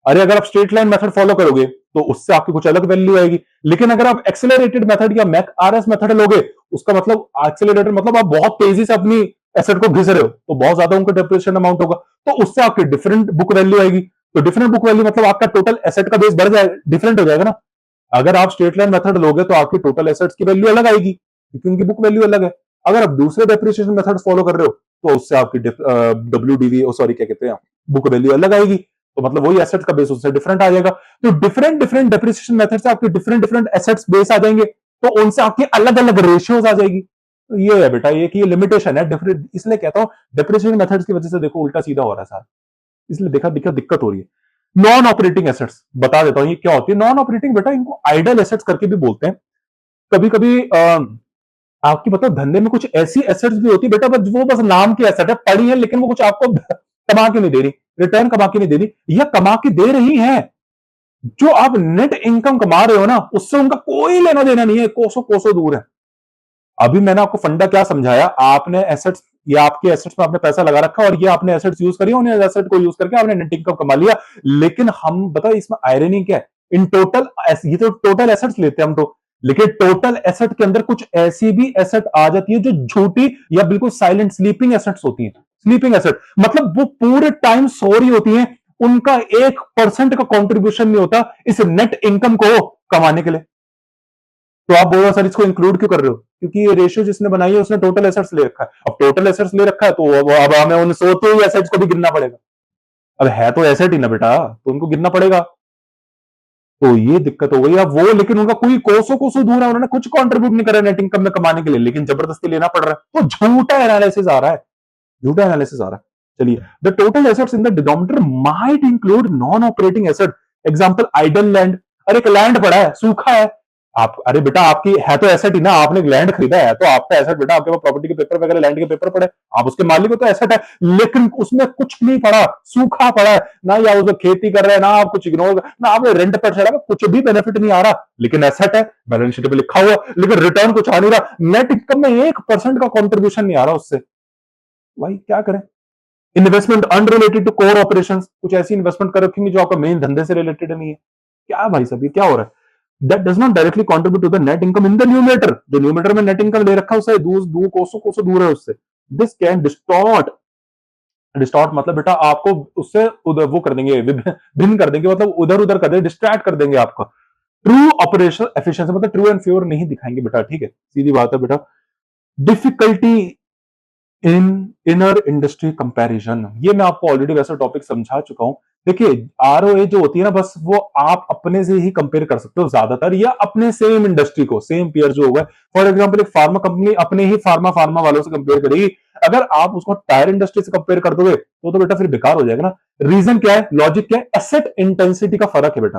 अरे अगर आप स्ट्रेट लाइन मेथड फॉलो करोगे तो उससे आपकी कुछ अलग वैल्यू आएगी, लेकिन अगर आप एक्सेलरेटेड मेथड या मैक आरएस मेथड लोगे, उसका मतलब एक्सेलरेटेड मतलब आप बहुत तेजी से अपनी एसेट को घिस रहे हो, तो बहुत ज्यादा उनका डेप्रिसिएशन अमाउंट होगा, तो उससे आपकी डिफरेंट बुक वैल्यू आएगी। तो डिफरेंट बुक वैल्यू मतलब आपका टोटल एसेट का बेस बढ़ जाएगा, डिफरेंट हो जाएगा ना। अगर आप स्ट्रेट लाइन मेथड लोगे तो आपकी टोटल एसेट्स की वैल्यू अलग आएगी, क्योंकि उनकी बुक वैल्यू अलग है। अगर आप दूसरे डेप्रिसिएशन मेथड फॉलो कर रहे हो तो उससे आपकी डब्ल्यूडीवी सॉरी क्या कहते हैं बुक वैल्यू अलग आएगी, तो मतलब वही एसेट्स का बेस उससे डिफरेंट आ जाएगा। तो डिफरेंट डिफरेंट डेप्रिसिएशन मेथड से आपके डिफरेंट डिफरेंट एसेट्स बेस आ जाएंगे, तो उनसे आपकी अलग अलग रेशियोज आ जाएगी। तो ये है बेटा, ये कि ये लिमिटेशन है डिफरेंट, इसलिए कहता हूं डेप्रिसिएशन मेथड्स की वजह से देखो उल्टा सीधा हो रहा है सारा, इसलिए देखा दिक्कत हो रही है। नॉन ऑपरेटिंग एसेट्स बता देता हूं ये क्या होती है। नॉन ऑपरेटिंग बेटा इनको आइडल एसेट्स करके भी बोलते हैं। कभी कभी आपकी मतलब धंधे में कुछ ऐसी एसेट्स भी होती है बेटा, बस वो बस नाम की एसेट है, पड़ी है, लेकिन वो कुछ आपको कमा के नहीं दे रही, रिटर्न कमा के नहीं दे रही, या कमा के दे रही है जो आप नेट इनकम कमा रहे हो ना, उससे उनका कोई लेना देना नहीं है, कोसों कोसों दूर है। अभी मैंने आपको फंडा क्या समझाया, आपने एसेट्स, ये आपके एसेट्स में आपने पैसा लगा रखा और ये आपने एसेट्स यूज करिए, उन्हें एसेट को यूज करके आपने नेट इनकम कमा लिया। लेकिन हम बताओ इसमें आयरनी क्या है, इन टोटल, ये तो टोटल एसेट्स लेते हैं हम तो, लेकिन टोटल एसेट के अंदर कुछ ऐसी भी एसेट आ जाती है जो झूठी या बिल्कुल साइलेंट स्लीपिंग एसेट्स होती हैं। स्लीपिंग एसेट मतलब वो पूरे टाइम सो रही होती हैं, उनका 1% का कॉन्ट्रीब्यूशन नहीं होता इस नेट इनकम को कमाने के लिए। तो आप बोलो सर इसको इंक्लूड क्यों कर रहे हो, क्योंकि ये रेशियो जिसने बनाई है उसने टोटल एसेट्स ले रखा है। अब टोटल एसेट्स ले रखा है तो अब हमें उन सोते हुए एसेट्स को भी गिनना पड़ेगा। अब है तो एसेट ही ना बेटा, तो उनको गिनना पड़ेगा। तो ये दिक्कत हो गई। अब वो लेकिन उनका कोई कोसों कोसों दूर है, उन्होंने कुछ कंट्रीब्यूट नहीं करा नेट इनकम में कमाने के लिए, लेकिन जबरदस्ती लेना पड़ रहा है। तो झूठा एनालिसिस आ रहा है, झूठा एनालिसिस आ रहा है। चलिए, the total assets in the denominator might include non operating asset, example idle land. अरे एक लैंड पड़ा है, सूखा है, आप, अरे बेटा आपकी है तो एसेट ही ना, आपने एक लैंड खरीदा है तो आपका एसेट बेटा, आपके पास प्रॉपर्टी के पेपर वगैरह, लैंड के पेपर पड़े, आप उसके मालिक हो तो एसेट है। लेकिन उसमें कुछ नहीं पड़ा, सूखा पड़ा है ना, या उसमें खेती कर रहे हैं ना, आप कुछ इग्नोर ना, आपने रेंट पर चढ़ा, कुछ भी बेनिफिट नहीं आ रहा, लेकिन एसेट है, बैलेंस शीट पे लिखा हुआ, लेकिन रिटर्न कुछ आ नहीं रहा, नेट इनकम में 1% का कॉन्ट्रीब्यूशन नहीं आ रहा उससे। भाई क्या करें। Investment unrelated to core operations, कुछ ऐसी इन्वेस्टमेंट कर रखेंगे जो आपका मेन धंधे से रिलेटेड नहीं है। क्या भाई साहब ये क्या हो रहा है। That does not directly contribute to the net income in the numerator, जो न्यूमरेटर में नेट इनकम ले रखा है उससे दूर दूर कोसों कोसों दूर है उससे। दिस कैन डिस्टॉर्ट, डिस्टॉर्ट मतलब बेटा आपको उससे उधर वो कर देंगे, भिन्न कर देंगे, मतलब उधर उधर कर देंगे, डिस्ट्रैक्ट कर देंगे आपका। ट्रू ऑपरेशन एफिशिएंसी मतलब ट्रू एंड प्योर नहीं दिखाएंगे बेटा, ठीक है, सीधी बात है बेटा। Difficulty in inner industry comparison, ये मैं आपको ऑलरेडी वैसा टॉपिक समझा चुका हूं। देखिए आरओए जो होती है ना, बस वो आप अपने से ही कंपेयर कर सकते हो ज्यादातर, या अपने सेम इंडस्ट्री को, सेम पीयर जो होगा, फॉर एग्जांपल एक फार्मा कंपनी अपने ही फार्मा फार्मा वालों से कंपेयर करेगी। अगर आप उसको टायर इंडस्ट्री से कंपेयर कर दोगे तो बेटा फिर बेकार हो जाएगा ना। रीजन क्या है, लॉजिक क्या है, एसेट इंटेंसिटी का फर्क है बेटा।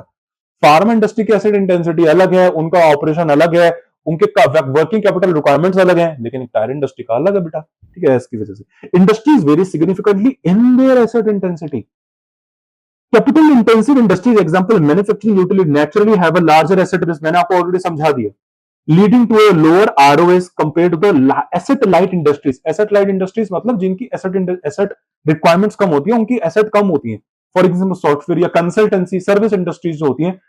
फार्मा इंडस्ट्री की एसेट इंटेंसिटी अलग है, उनका ऑपरेशन अलग है, उनके वर्किंग कैपिटल रिक्वायरमेंट्स अलग हैं, लेकिन टायर इंडस्ट्री का अलग है बेटा, ठीक है। इसकी वजह से industries vary significantly in their asset intensity. Capital intensive industries example manufacturing utility naturally have a larger asset base, मैंने आपको ऑलरेडी समझा दिया, leading to a lower ROAs compared to the asset light industries. Asset light industries मतलब जिनकी asset requirements कम होती है, उनकी asset कम होती है। फॉर एग्जाम्पल सॉफ्टवेयर या कंसल्टेंसी सर्विस इंडस्ट्रीज जो होती है,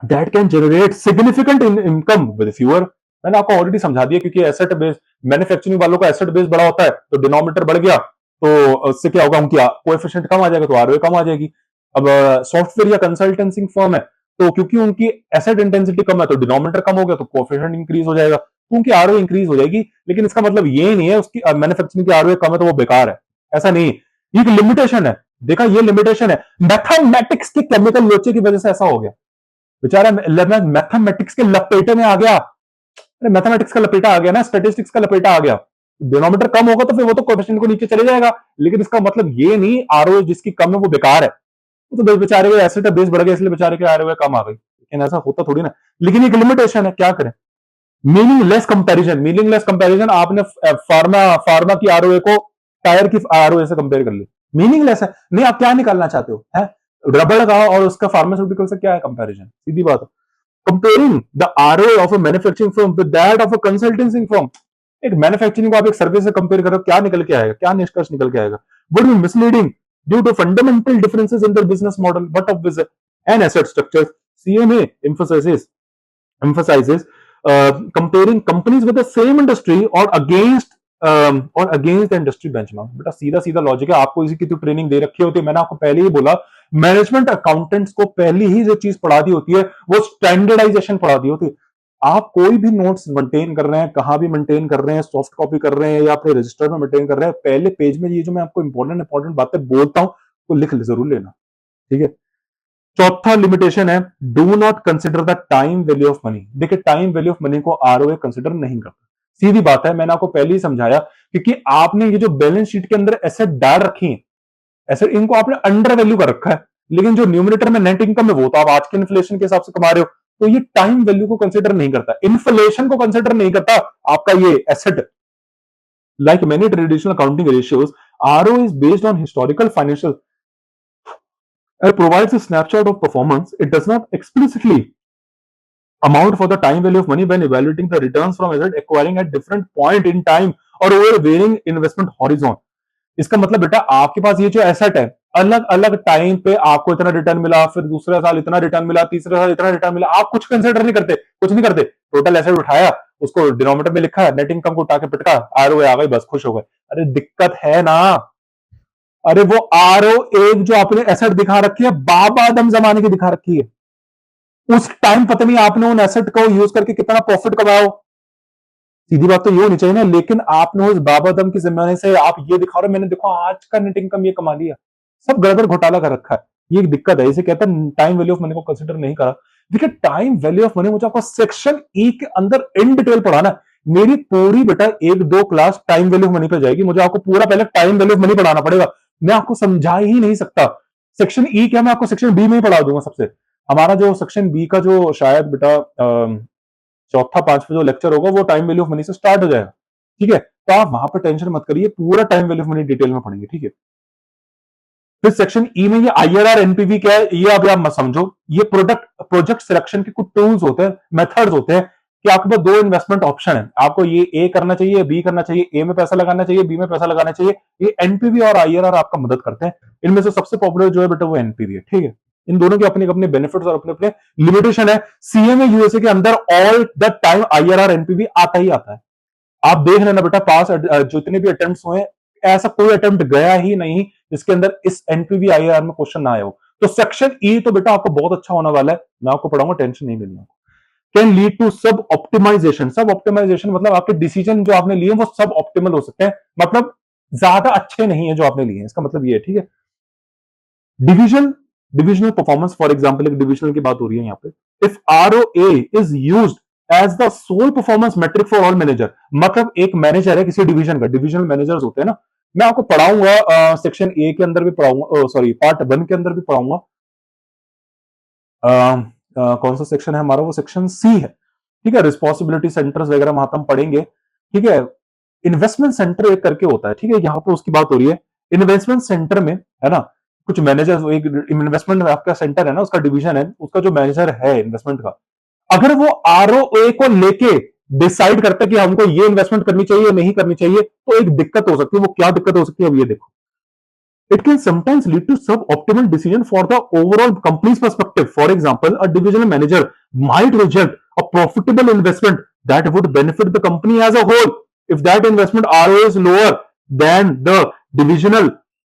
that can generate significant income with fewer. मैंने आपको ऑलरेडी समझा दिया, क्योंकि एसेट बेस, मैन्युफैक्चरिंग वालों का एसेट बेस बड़ा होता है तो डिनोमिनेटर बढ़ गया, तो उससे क्या होगा, उनकी कोएफिशिएंट कम आ जाएगा तो आरओए कम आ जाएगी। अब सॉफ्टवेयर या कंसल्टेंसी फर्म है, तो क्योंकि उनकी एसेट इंटेंसिटी कम है तो डिनोमिनेटर कम हो गया तो कोएफिशिएंट इंक्रीज हो जाएगा, तो उनकी आरओए इंक्रीज हो जाएगी। लेकिन इसका मतलब ये नहीं है उसकी मैन्युफैक्चरिंग की आरओए कम है तो वो बेकार है, ऐसा नहीं। ये एक लिमिटेशन है, देखा, ये लिमिटेशन है, मैथमेटिक्स के केमिकल लोचे की वजह से ऐसा हो गया। बेचारा मैथमेटिक्स के लपेटे में आ गया, अरे मैथमेटिक्स का लपेटा आ गया ना, स्टेटिस्टिक्स का लपेटा आ गया। डिनोमिनेटर कम होगा तो फिर वो तो कोएफिशिएंट को नीचे चले जाएगा, लेकिन इसका मतलब ये नहीं आरओए जिसकी कम है वो बेकार है। वो तो बेचारे के एसेट बेस बढ़ गया इसलिए बेचारे के आरओए कम आ गई, लेकिन ऐसा होता थोड़ी ना। लेकिन एक लिमिटेशन है, क्या करें। मीनिंगलेस कंपैरिजन, मीनिंगलेस कंपैरिजन, आपने फार्मा फार्मा की आरओए को टायर की आरओए से कंपेयर कर ली, मीनिंगलेस है। नहीं, आप क्या निकालना चाहते हो, है रबड़ का और उसका फार्मास्यूटिकल से क्या है कंपैरिजन, सीधी बात है। Comparing the ROA of a manufacturing firm with that of a consultancy firm, एक मैन्युफैक्चरिंग को आप एक सर्विस से कंपेयर करो, क्या निकल के आएगा, क्या निष्कर्ष निकल के आएगा, would be misleading due to fundamental differences in the business model but of business and asset structure. CMA emphasizes comparing companies with the same industry or against the industry benchmark। बेटा सीधा सीधा लॉजिक है, आपको इसी की तो training दे रखी होती है। मैंने आपको पहले ही बोला, मैनेजमेंट अकाउंटेंट्स को पहली ही जो चीज पढ़ा दी होती है वो स्टैंडर्डाइजेशन पढ़ा दी होती है। आप कोई भी नोट्स मेंटेन कर रहे हैं, कहां भी मेंटेन कर रहे हैं, सॉफ्ट कॉपी कर रहे हैं या अपने रजिस्टर में मेंटेन कर रहे हैं, पहले पेज में ये जो मैं आपको इंपॉर्टेंट बातें बोलता हूं वो लिख जरूर लेना, ठीक है। चौथा लिमिटेशन है, do not consider the time value of money. देखिए टाइम वैल्यू ऑफ मनी को आरओए कंसिडर नहीं करता, सीधी बात है, मैंने आपको पहले ही समझाया, क्योंकि आपने ये जो बैलेंस शीट के अंदर एसेट डाल रखी है, एसेट इनको आपने अंडर वैल्यू कर रखा है, लेकिन जो न्यूमरेटर में नेट इनकम है वो तो आप आज के इन्फ्लेशन के हिसाब से कमा रहे हो, तो ये टाइम वैल्यू को कंसिडर नहीं करता, इन्फ्लेशन को कंसिडर नहीं करता आपका ये asset. Like many traditional accounting ratios, RO is based on historical financial It provides a snapshot of performance. It does not explicitly amount for the time value of money when evaluating the returns from asset acquiring at different point in time or over varying investment horizon. इसका मतलब बेटा आपके पास ये जो asset है, अलग अलग time पे आपको इतना रिटर्न मिला, फिर दूसरे साल इतना रिटर्न मिला, तीसरे साल इतना रिटर्न मिला, आप कुछ कंसिडर नहीं करते, कुछ नहीं करते, टोटल एसेट उठाया, उसको डिनोमिनेटर में लिखा, नेट इनकम को उठा के पिटका, आरओए आ गई, बस खुश हो गए। अरे दिक्कत है ना। अरे वो आरओए जो आपने एसेट दिखा रखी है, बाबा आदम जमाने की दिखा रखी है, उस टाइम पता नहीं आपने उन एसेट को यूज करके कितना प्रॉफिट कमाओ। सीधी बात तो ये होनी चाहिए ना, लेकिन आपने उस बाबा आदम की जिम्मेदारी से आप ये दिखा रहे, मैंने देखो आज का नेट इनकम ये कमा लिया, सब गड़बड़ घोटाला कर रखा है। ये एक दिक्कत है, इसे कहता है टाइम वैल्यू ऑफ मनी को कंसिडर नहीं करा। देखिए टाइम वैल्यू ऑफ मनी मुझे आपको सेक्शन ई के अंदर इन डिटेल पढ़ाना है। मेरी पूरी बेटा 1-2 class time value of money पे जाएगी, मुझे आपको पूरा पहले टाइम वैल्यू ऑफ मनी पढ़ाना पड़ेगा, मैं आपको समझा ही नहीं सकता। सेक्शन ई क्या, मैं आपको सेक्शन बी में ही पढ़ा दूंगा। सबसे हमारा जो सेक्शन बी का जो शायद बेटा चौथा पांचवा जो लेक्चर होगा वो टाइम वैल्यू ऑफ मनी से स्टार्ट हो जाएगा, ठीक है। तो आप वहां पर टेंशन मत करिए, पूरा time value of money detail में पढ़ेंगे, ठीक है। फिर सेक्शन ई में ये आईआरआर एनपीवी क्या है, ये अभी आप मत समझो। ये प्रोजेक्ट सिलेक्शन के कुछ टूल्स होते हैं, मेथड्स होते हैं कि आपके पास 2 इन्वेस्टमेंट ऑप्शन है, आपको ये ए करना चाहिए, बी करना चाहिए, ए में पैसा लगाना चाहिए, बी में पैसा लगाना चाहिए। ये एनपीवी और आईआरआर आपका मदद करते हैं। इनमें से सबसे पॉपुलर जो है बेटा वो एनपीवी है, ठीक है। इन दोनों के अपने अपने बेनिफिट्स और अपने अपने लिमिटेशन है। सीएमए यूएसए के अंदर all the time IRR NPV आता ही आता है। आप देख लेना बेटा, पास जितने भी अटेम्प्ट्स हुए, ऐसा कोई अटेम्प्ट गया ही नहीं जिसके अंदर इस एनपीवी आईआर में क्वेश्चन ना आए हो। तो सेक्शन ई तो बेटा आपको बहुत अच्छा होने वाला है, मैं आपको पढ़ाऊंगा, टेंशन नहीं लेनी आपको। कैन लीड टू सब ऑप्टिमाइजेशन। सब ऑप्टिमाइजेशन मतलब आपके डिसीजन जो आपने लिए वो सब ऑप्टिमल हो सकते हैं, मतलब ज्यादा अच्छे नहीं है जो आपने लिए, इसका मतलब ये है, ठीक है। Division divisional performance, for example एक डिविजनल की बात हो रही है यहाँ पे। If ROA is used as the sole performance metric for all manager, मतलब एक मैनेजर है किसी डिवीजन का, डिविजनल मैनेजर्स होते हैं ना, मैं आपको पढ़ाऊंगा सेक्शन ए के अंदर भी पढ़ाऊंगा, सॉरी पार्ट 1 के अंदर भी पढ़ाऊंगा। कौन सा सेक्शन है हमारा, वो सेक्शन सी है, ठीक है। रिस्पॉन्सिबिलिटी सेंटर्स वगैरह वहां हम पढ़ेंगे, ठीक है। इन्वेस्टमेंट सेंटर एक करके होता है, ठीक है, यहाँ पे उसकी बात हो रही है। इन्वेस्टमेंट सेंटर में है ना कुछ मैनेजर, एक इन्वेस्टमेंट आपका सेंटर है ना, उसका डिवीजन है, उसका जो मैनेजर है इन्वेस्टमेंट का, अगर वो आरओए को लेके डिसाइड करता है कि हमको ये इन्वेस्टमेंट करनी चाहिए नहीं करनी चाहिए, तो एक दिक्कत हो सकती है। वो क्या दिक्कत हो सकती है, अब ये देखो। It can sometimes lead to suboptimal decision for the overall company's perspective. For example, a divisional manager might reject a profitable investment that would benefit the company as a whole if that investment ROA is lower than the divisional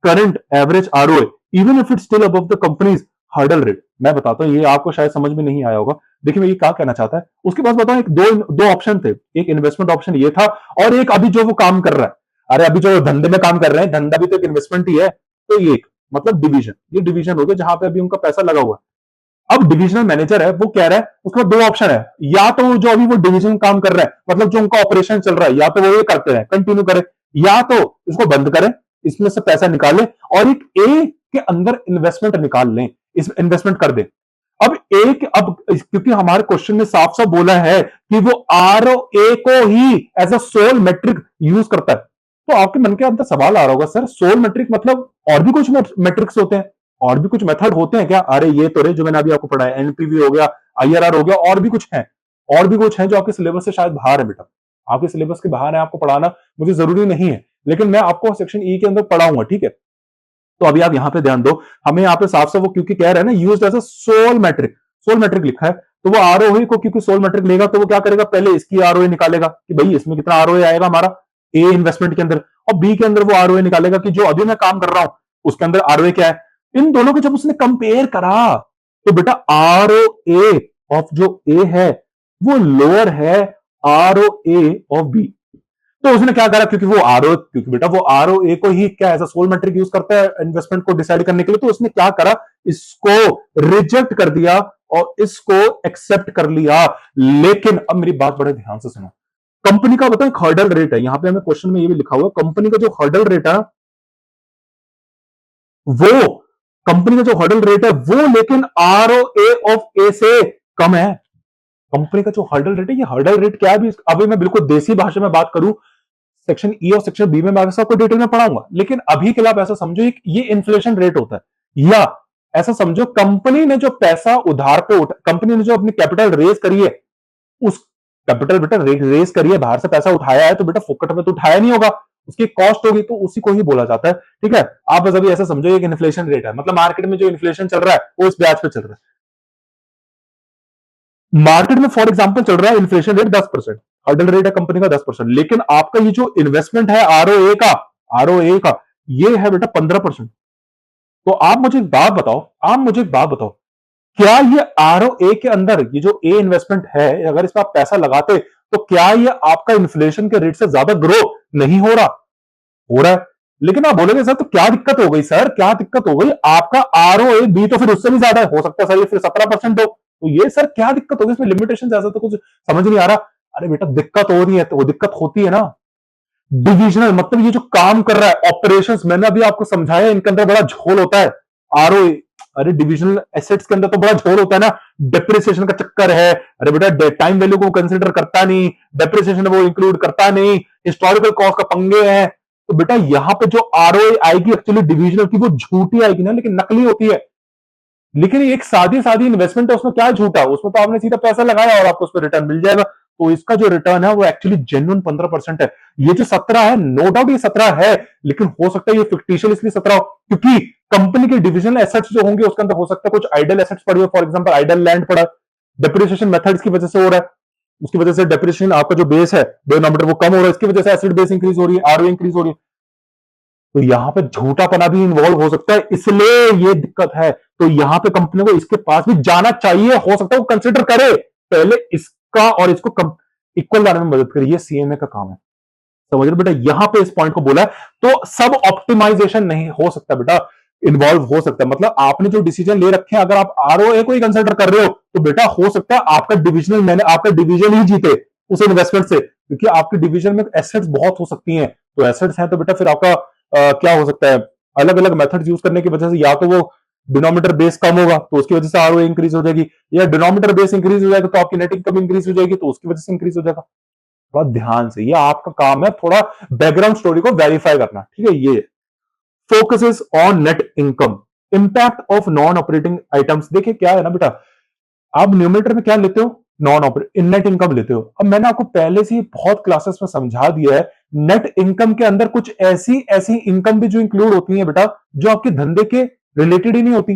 current average ROA, even if it's still above the company's hurdle rate. मैं बताता हूँ, ये आपको शायद समझ में नहीं आया होगा। देखिए मैं ये क्या कहना चाहता है, उसके पास बताओ एक दो ऑप्शन थे, एक इन्वेस्टमेंट ऑप्शन ये था और एक अभी जो वो काम कर रहा है। अरे अभी जो धंधे में काम कर रहे हैं, धंधा भी तो एक इन्वेस्टमेंट ही है। तो ये मतलब डिवीजन, ये डिवीजन हो गया जहां पे अभी उनका पैसा लगा हुआ है। अब डिविजनल मैनेजर है, वो कह रहा है, उसके बाद 2 ऑप्शन है, या तो जो अभी वो डिवीजन काम कर रहा है, मतलब जो उनका ऑपरेशन चल रहा है, या तो वो ये करते रहे, कंटिन्यू करे, या तो इसको बंद करें, इसमें से पैसा निकाले और एक ए के अंदर इन्वेस्टमेंट निकाल लें, इस इन्वेस्टमेंट कर दे। अब क्योंकि हमारे क्वेश्चन में साफ साफ बोला है कि वो आरओए को ही as a sole metric use करता है, तो आपके मन के अंदर सवाल आ रहा होगा, सर सोल मेट्रिक मतलब और भी कुछ मेट्रिक्स होते हैं, और भी कुछ मेथड होते हैं क्या? अरे ये तो रे जो मैंने अभी आपको पढ़ाया, एनपीवी हो गया, आईआरआर हो गया, और भी कुछ है, और भी कुछ है जो आपके सिलेबस से शायद बाहर है बेटा, आपके सिलेबस के बाहर है, आपको पढ़ाना मुझे जरूरी नहीं है, लेकिन मैं आपको सेक्शन ई के अंदर पढ़ाऊंगा, ठीक है। तो अभी आप यहां पे ध्यान दो, हमें यहाँ पे साफ साफ वो क्योंकि कह रहे हैं ना used as a sole metric लिखा है, तो वो आरओए को क्योंकि सोल मैट्रिक लेगा तो वो क्या करेगा, पहले इसकी आरओए निकालेगा कि भाई इसमें कितना आरओए आएगा हमारा ए इन्वेस्टमेंट के अंदर, और बी के अंदर वो आरओए निकालेगा कि जो अभी मैं काम कर रहा हूं उसके अंदर आरओए क्या है। इन दोनों को जब उसने कंपेयर करा तो बेटा आरओए ऑफ जो ए है वो लोअर है आरओए ऑफ बी। तो उसने क्या करा, क्योंकि वो क्योंकि बेटा वो आरओए को ही क्या as a sole metric use करता है इन्वेस्टमेंट को डिसाइड करने के लिए, तो उसने क्या करा, इसको रिजेक्ट कर दिया और इसको एक्सेप्ट कर लिया। लेकिन अब मेरी बात बड़े ध्यान से सुनो, कंपनी का बताओ एक हर्डल रेट है, यहां पे हमें क्वेश्चन में ये भी लिखा हुआ, कंपनी का जो हर्डल रेट है वो कंपनी का जो हर्डल रेट है वो लेकिन आरओए ऑफ ए से कम है। कंपनी का जो हर्डल रेट है, ये हर्डल रेट क्या है भी अभी मैं बिल्कुल देसी भाषा में बात करूं, सेक्शन ई और सेक्शन बी में मैं आपको डिटेल में पढ़ाऊंगा, लेकिन अभी के लिए आप ऐसा समझो ये इन्फ्लेशन रेट होता है, या ऐसा समझो कंपनी ने जो पैसा उधार पे उठा, कंपनी ने जो अपनी कैपिटल रेज करी है, उस कैपिटल बेटा रेज करी है, बाहर से पैसा उठाया है, तो बेटा फोकट में तो उठाया नहीं होगा, उसकी कॉस्ट होगी, तो उसी को ही बोला जाता है। ठीक है, आप बस अभी ऐसा समझो ये इन्फ्लेशन रेट है, मतलब मार्केट में जो इन्फ्लेशन चल रहा है वो इस ब्याज पे चल रहा है। मार्केट में फॉर एग्जांपल चल रहा है इन्फ्लेशन रेट 10%, हर्डल रेट है कंपनी का 10%, लेकिन आपका ये जो इन्वेस्टमेंट है आरओए का ये है बेटा 15%। तो आप मुझे एक बात बताओ, क्या ये आरओए के अंदर ये जो ए इन्वेस्टमेंट है, अगर इसमें आप पैसा लगाते तो क्या ये आपका इन्फ्लेशन के रेट से ज्यादा ग्रो नहीं हो रहा? हो रहा है। लेकिन आप बोलोगे सर तो क्या दिक्कत हो गई, सर क्या दिक्कत हो गई, आपका आरओए बी तो फिर उससे भी ज्यादा है, हो सकता है सर ये फिर 17% हो, तो ये सर क्या दिक्कत होगी, इसमें लिमिटेशन ऐसा तो कुछ समझ नहीं आ रहा। अरे बेटा दिक्कत हो रही है, तो वो दिक्कत होती है ना, डिविजनल मतलब ये जो काम कर रहा है ऑपरेशंस, मैंने अभी आपको समझाया इनके अंदर बड़ा झोल होता है आरओए। अरे डिविजनल एसेट्स के अंदर तो बड़ा झोल होता है ना, डेप्रिसिएशन का चक्कर है, अरे बेटा टाइम वैल्यू को कंसीडर करता नहीं, डेप्रिसिएशन वो इंक्लूड करता नहीं, हिस्टोरिकल कॉस्ट का पंगे है। तो बेटा यहां पे जो आरओए आएगी एक्चुअली डिविजनल की वो झूठी आएगी ना, लेकिन नकली होती है। लेकिन एक सादी सादी इन्वेस्टमेंट है, उसमें क्या झूठा, उसमें तो आपने सीधा पैसा लगाया और आपको उस पर रिटर्न मिल जाएगा। तो इसका जो रिटर्न है वो एक्चुअली जेन्युइन 15% है। ये जो 17 है, नो डाउट ये 17 है, लेकिन हो सकता है ये फिक्टिशियल इसलिए 17 हो क्योंकि कंपनी के डिविजनल एसेट्स जो होंगे उसके अंदर हो सकता है कुछ आइडल एसेट्स पड़े हो, फॉर एग्जांपल आइडल लैंड पड़ा, डेप्रिसिएशन मेथड्स की वजह से हो रहा है, उसकी वजह से डेप्रिसिएशन आपका जो बेस है डिनोमिनेटर वो कम हो रहा है, इसकी वजह से एसेट बेस इंक्रीज हो रही है, आरओ इंक्रीज हो रही है। तो यहां पे झूठापना भी इन्वॉल्व हो सकता है, इसलिए ये दिक्कत है। तो यहां पे कंपनी को इसके पास भी जाना चाहिए, हो सकता है वो कंसिडर करे पहले इसका और इसको इक्वल लाने में मदद करे, ये सीएमए का काम है। समझ रहे बेटा, यहां पे इस पॉइंट को बोला है। तो सब ऑप्टिमाइजेशन नहीं हो सकता बेटा, इन्वॉल्व हो सकता है, मतलब आपने जो डिसीजन ले रखे हैं, अगर आप आरओए को ही कंसिडर कर रहे हो तो बेटा हो सकता है आपका डिविजनल मैंने आपका डिवीजन ही जीते उस इन्वेस्टमेंट से, क्योंकि आपके डिवीजन में एसेट्स बहुत हो सकती हैं। तो एसेट्स हैं तो बेटा फिर आपका क्या हो सकता है, अलग अलग मेथड्स यूज करने की वजह से या तो वो डिनोमिनेटर बेस कम होगा तो उसकी वजह से आरओए इंक्रीज हो जाएगी, या डिनोमिनेटर बेस इंक्रीज हो जाएगा तो आपकी नेट इनकम इंक्रीज हो जाएगी, तो उसकी वजह से इंक्रीज हो जाएगा। थोड़ा ध्यान से, ये आपका काम है थोड़ा बैकग्राउंड स्टोरी को वेरीफाई करना, ठीक है। ये focuses on net income, impact of non operating items. देखिए क्या है ना बेटा, आप न्यूमरेटर में क्या लेते हो, नॉन ऑपरेटिंग नेट इनकम लेते हो। अब मैंने आपको पहले से ही बहुत क्लासेस में समझा दिया है, नेट इनकम के अंदर कुछ ऐसी ऐसी इनकम भी जो इंक्लूड होती है बेटा, जो आपके धंधे के रिलेटेड ही नहीं होती।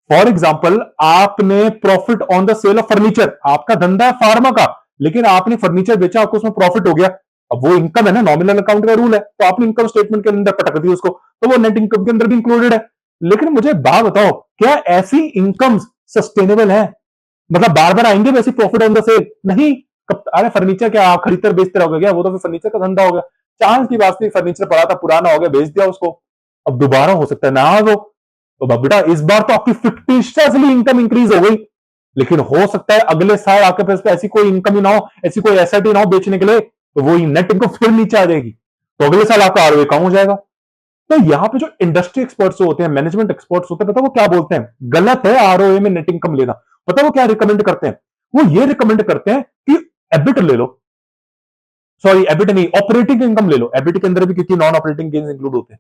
फॉर एग्जाम्पल, आपने profit on the sale of furniture, आपका धंधा है फार्मा का, लेकिन आपने फर्नीचर बेचा, आपको उसमें प्रॉफिट हो गया, अब वो इनकम है ना, नॉमिनल अकाउंट का रूल है, तो आपने इनकम स्टेटमेंट के अंदर पटक दी उसको, तो वो नेट इनकम के अंदर भी इंक्लूडेड है। लेकिन मुझे बात बताओ, क्या ऐसी इनकम सस्टेनेबल है, मतलब बार बार आएंगे वैसे प्रॉफिट ऑन द सेल? नहीं। कब, अरे फर्नीचर क्या आप खरीदते बेचते रहोगे क्या, वो तो फिर फर्नीचर का धंधा हो गया। चांस की बात नहीं, फर्नीचर पड़ा था पुराना हो गया, बेच दिया उसको, अब दोबारा हो सकता है ना वो, तो बेटा इस बार तो आपकी फिक्टिशियसली इनकम इंक्रीज हो गई, लेकिन हो सकता है अगले साल आपके पास ऐसी कोई इनकम ही ना हो, ऐसी कोई एसेट ही ना हो बेचने के लिए, तो वो नेट इनकम फिर नीचे आ जाएगी, तो अगले साल आपका आरओए कम हो जाएगा। तो यहां पे जो इंडस्ट्री एक्सपर्ट्स होते हैं, मैनेजमेंट एक्सपर्ट्स होते हैं, पता वो क्या बोलते हैं, गलत है आरओए में नेट इनकम लेना। पता वो क्या रिकमेंड करते हैं, वो ये रिकमेंड करते हैं कि एबिट ले लो, सॉरी एबिट नहीं, ऑपरेटिंग इनकम ले लो, एबिट के अंदर भी क्योंकि नॉन ऑपरेटिंग गेन्स इंक्लूड होते हैं।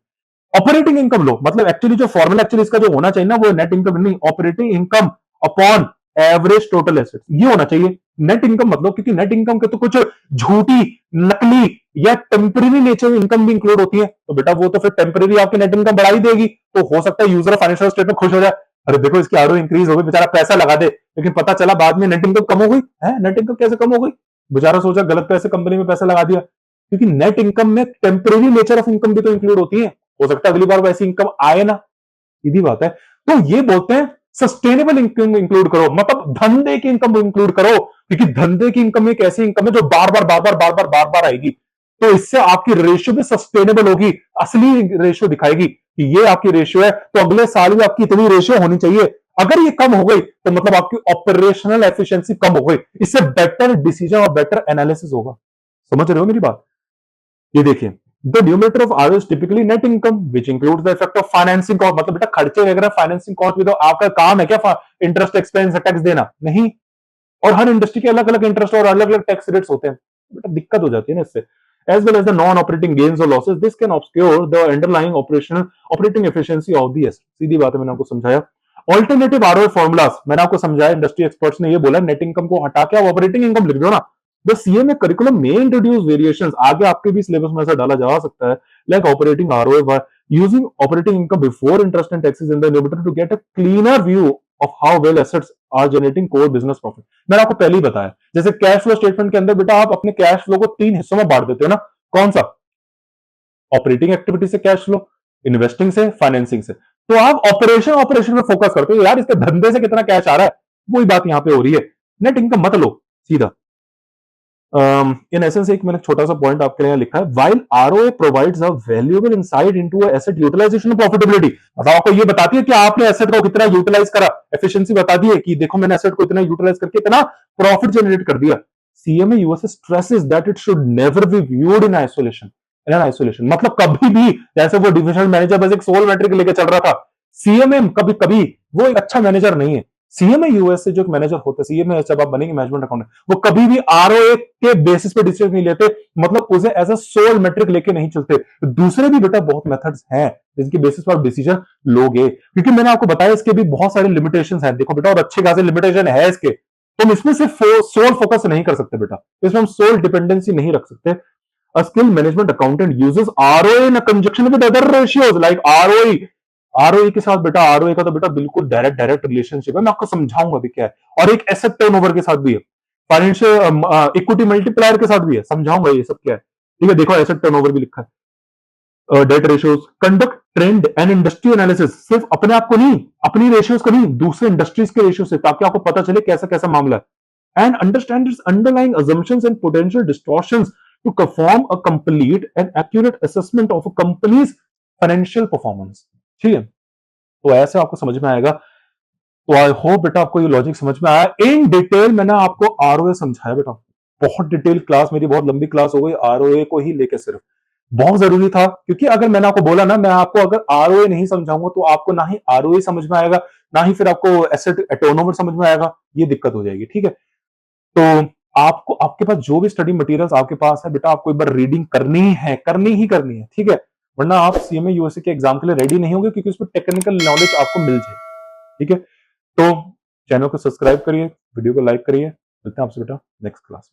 ऑपरेटिंग इनकम लो, मतलब एक्चुअली जो फॉर्मूला एक्चुअली इसका जो होना चाहिए ना, वो नेट इनकम नहीं, operating income upon average total assets, ये होना चाहिए। नेट इनकम मतलब, क्योंकि नेट इनकम के तो कुछ झूठी, नकली या टेम्पररी नेचर इनकम भी इंक्लूड होती है, तो बेटा वो तो फिर टेम्पररी आपकी नेट इनकम बढ़ा ही देगी। तो हो सकता है यूजर फाइनेंशियल स्टेटमेंट खुश हो जाए, अरे देखो इसकी आरओ इंक्रीज हो गई, बेचारा पैसा लगा दे, लेकिन पता चला बाद में नेट इनकम कम हो गई है। नेट इनकम कैसे कम हो गई, बेचारा सोचा गलत पैसे कंपनी में पैसा लगा दिया, क्योंकि नेट इनकम में टेम्पररी नेचर ऑफ इनकम भी तो इंक्लूड होती है, हो सकता है अगली बार वैसी इनकम आए ना, सीधी बात है। तो ये बोलते हैं सस्टेनेबल इनकम इंक्लूड करो, मतलब धंधे की इनकम इंक्लूड करो, क्योंकि धंधे की इनकम एक ऐसी इनकम है जो बार बार बार बार बार बार बार बार आएगी, तो इससे आपकी रेशियो भी सस्टेनेबल होगी, असली रेशियो दिखाएगी कि ये आपकी रेशियो है, तो अगले साल भी आपकी इतनी रेशियो होनी चाहिए। अगर ये कम हो गई तो मतलब आपकी ऑपरेशनल एफिशिएंसी कम हो गई, इससे बेटर डिसीजन और बेटर एनालिसिस होगा। समझ रहे हो मेरी बात? ये देखिए, the numerator of R is typically net income which includes the effect of financing cost, मतलब बेटा खर्चे वगैरह फाइनेंसिंग कॉस्ट भी तो आपका काम है क्या, इंटरेस्ट एक्सपेंस टैक्स देना? नहीं। और हर इंडस्ट्री के अलग अलग इंटरेस्ट और अलग अलग टैक्स रेट्स होते हैं, बेटा दिक्कत हो जाती है ना इससे। As well as the non operating gains और losses, this can obscure the underlying operational operating efficiency of the asset. सीधी बात है, मैंने आपको समझाया। ऑल्टरनेटिव आरओए फॉर्मुलास मैंने आपको समझाया, इंडस्ट्री एक्सपर्ट्स ने ये बोला नेट इनकम को हटा के आप ऑपरेटिंग इनकम लिख दो ना। द सीएमए करिकुलम में इंट्रोड्यूस वेरिएशंस, आगे आपके भी सिलेबस में ऐसा डाला जा सकता है, like operating ROA using operating income before interest and taxes in the numerator to get a cleaner view of how well assets are generating core business profit। मैंने आपको पहले ही बताया, जैसे कैश फ्लो स्टेटमेंट के अंदर बेटा आप अपने कैश फ्लो को 3 हिस्सों में बांट देते हो ना, कौन सा? ऑपरेटिंग एक्टिविटी से कैश फ्लो, इन्वेस्टिंग से, फाइनेंसिंग से। तो आप ऑपरेशन में फोकस करते हो, यार इसके धंधे से कितना कैश आ रहा है, वही बात यहां पे हो रही है। नेट इनकम मत लो सीधा। इन एसेंस एक मैंने छोटा सा पॉइंट आपके लिए लिखा है, while ROA provides a valuable insight into asset utilization profitability. मतलब आपको ये बताती है कि आपने एसेट को कितना यूटिलाइज करा, एफिशिएंसी बता दी है कि देखो मैंने एसेट को इतना यूटिलाइज करके इतना प्रॉफिट जनरेट कर दिया। CMA USA stresses that it should never be viewed in isolation, मतलब कभी भी, जैसे वो डिविजनल मैनेजर बस एक सोल मैट्रिक लेके चल रहा था, सीएमए कभी कभी वो एक अच्छा मैनेजर नहीं है। सीएमए यूएस से जो मैनेजर होता है, सीएमए जब आप बनेंगे मैनेजमेंट अकाउंट, वो कभी भी आरओए के बेसिस पे डिसीजन नहीं लेते, मतलब उसे एज अ सोल मैट्रिक लेके नहीं चलते। दूसरे भी बेटा बहुत मेथड्स हैं जिनके बेसिस पर डिसीजन लोगे, क्योंकि मैंने आपको बताया इसके भी बहुत सारे लिमिटेशंस हैं, देखो बेटा, और अच्छे खासे लिमिटेशन है इसके। तुम इसमें सिर्फ सोल फोकस नहीं कर सकते बेटा, इसमें हम सोल डिपेंडेंसी नहीं रख सकते। A skilled management accountant uses ROA in a conjunction with other ratios like ROE। ROE के साथ बेटा, ROA का तो बेटा बिल्कुल डायरेक्ट रिलेशनशिप है, मैं आपको समझाऊंगा भी क्या है, और एक एसेट टर्नओवर के साथ भी है, फाइनेंशियल इक्विटी मल्टीप्लायर के साथ भी है, समझाऊंगा ये सब क्या है। ठीक है, देखो एसेट टर्नओवर भी लिखा है, debt ratios, conduct trend and industry analysis, सिर्फ अपने आप को नहीं, अपनी रेशियोज को नहीं, दूसरे इंडस्ट्रीज के रेशियो से, ताकि आपको पता चले कैसा कैसा मामला है, and understand it's underlying assumptions and potential distortions to perform a complete and accurate assessment of a company's financial performance। ठीक है, तो ऐसे आपको समझ में आएगा। तो आई होप बेटा आपको ये लॉजिक समझ में आया। इन डिटेल मैंने आपको आरओए समझाया बेटा, बहुत डिटेल क्लास, मेरी बहुत लंबी क्लास हो गई आरओए को ही लेकर, सिर्फ बहुत जरूरी था, क्योंकि अगर मैंने आपको बोला ना, मैं आपको अगर आरओए नहीं समझाऊंगा तो आपको ना ही आरओए समझ में आएगा, ना ही फिर आपको एसेट टर्नओवर समझ में आएगा, ये दिक्कत हो जाएगी। ठीक है, तो आपको, आपके पास जो भी स्टडी मटेरियल्स आपके पास है बेटा, आपको एक बार रीडिंग करनी है, करनी ही करनी है। ठीक है, वरना आप सीएमए यूएसए के एग्जाम के लिए रेडी नहीं होंगे, क्योंकि उस पर टेक्निकल नॉलेज आपको मिल जाए। ठीक है, तो चैनल को सब्सक्राइब करिए, वीडियो को लाइक करिए, मिलते हैं आपसे बेटा नेक्स्ट क्लास में।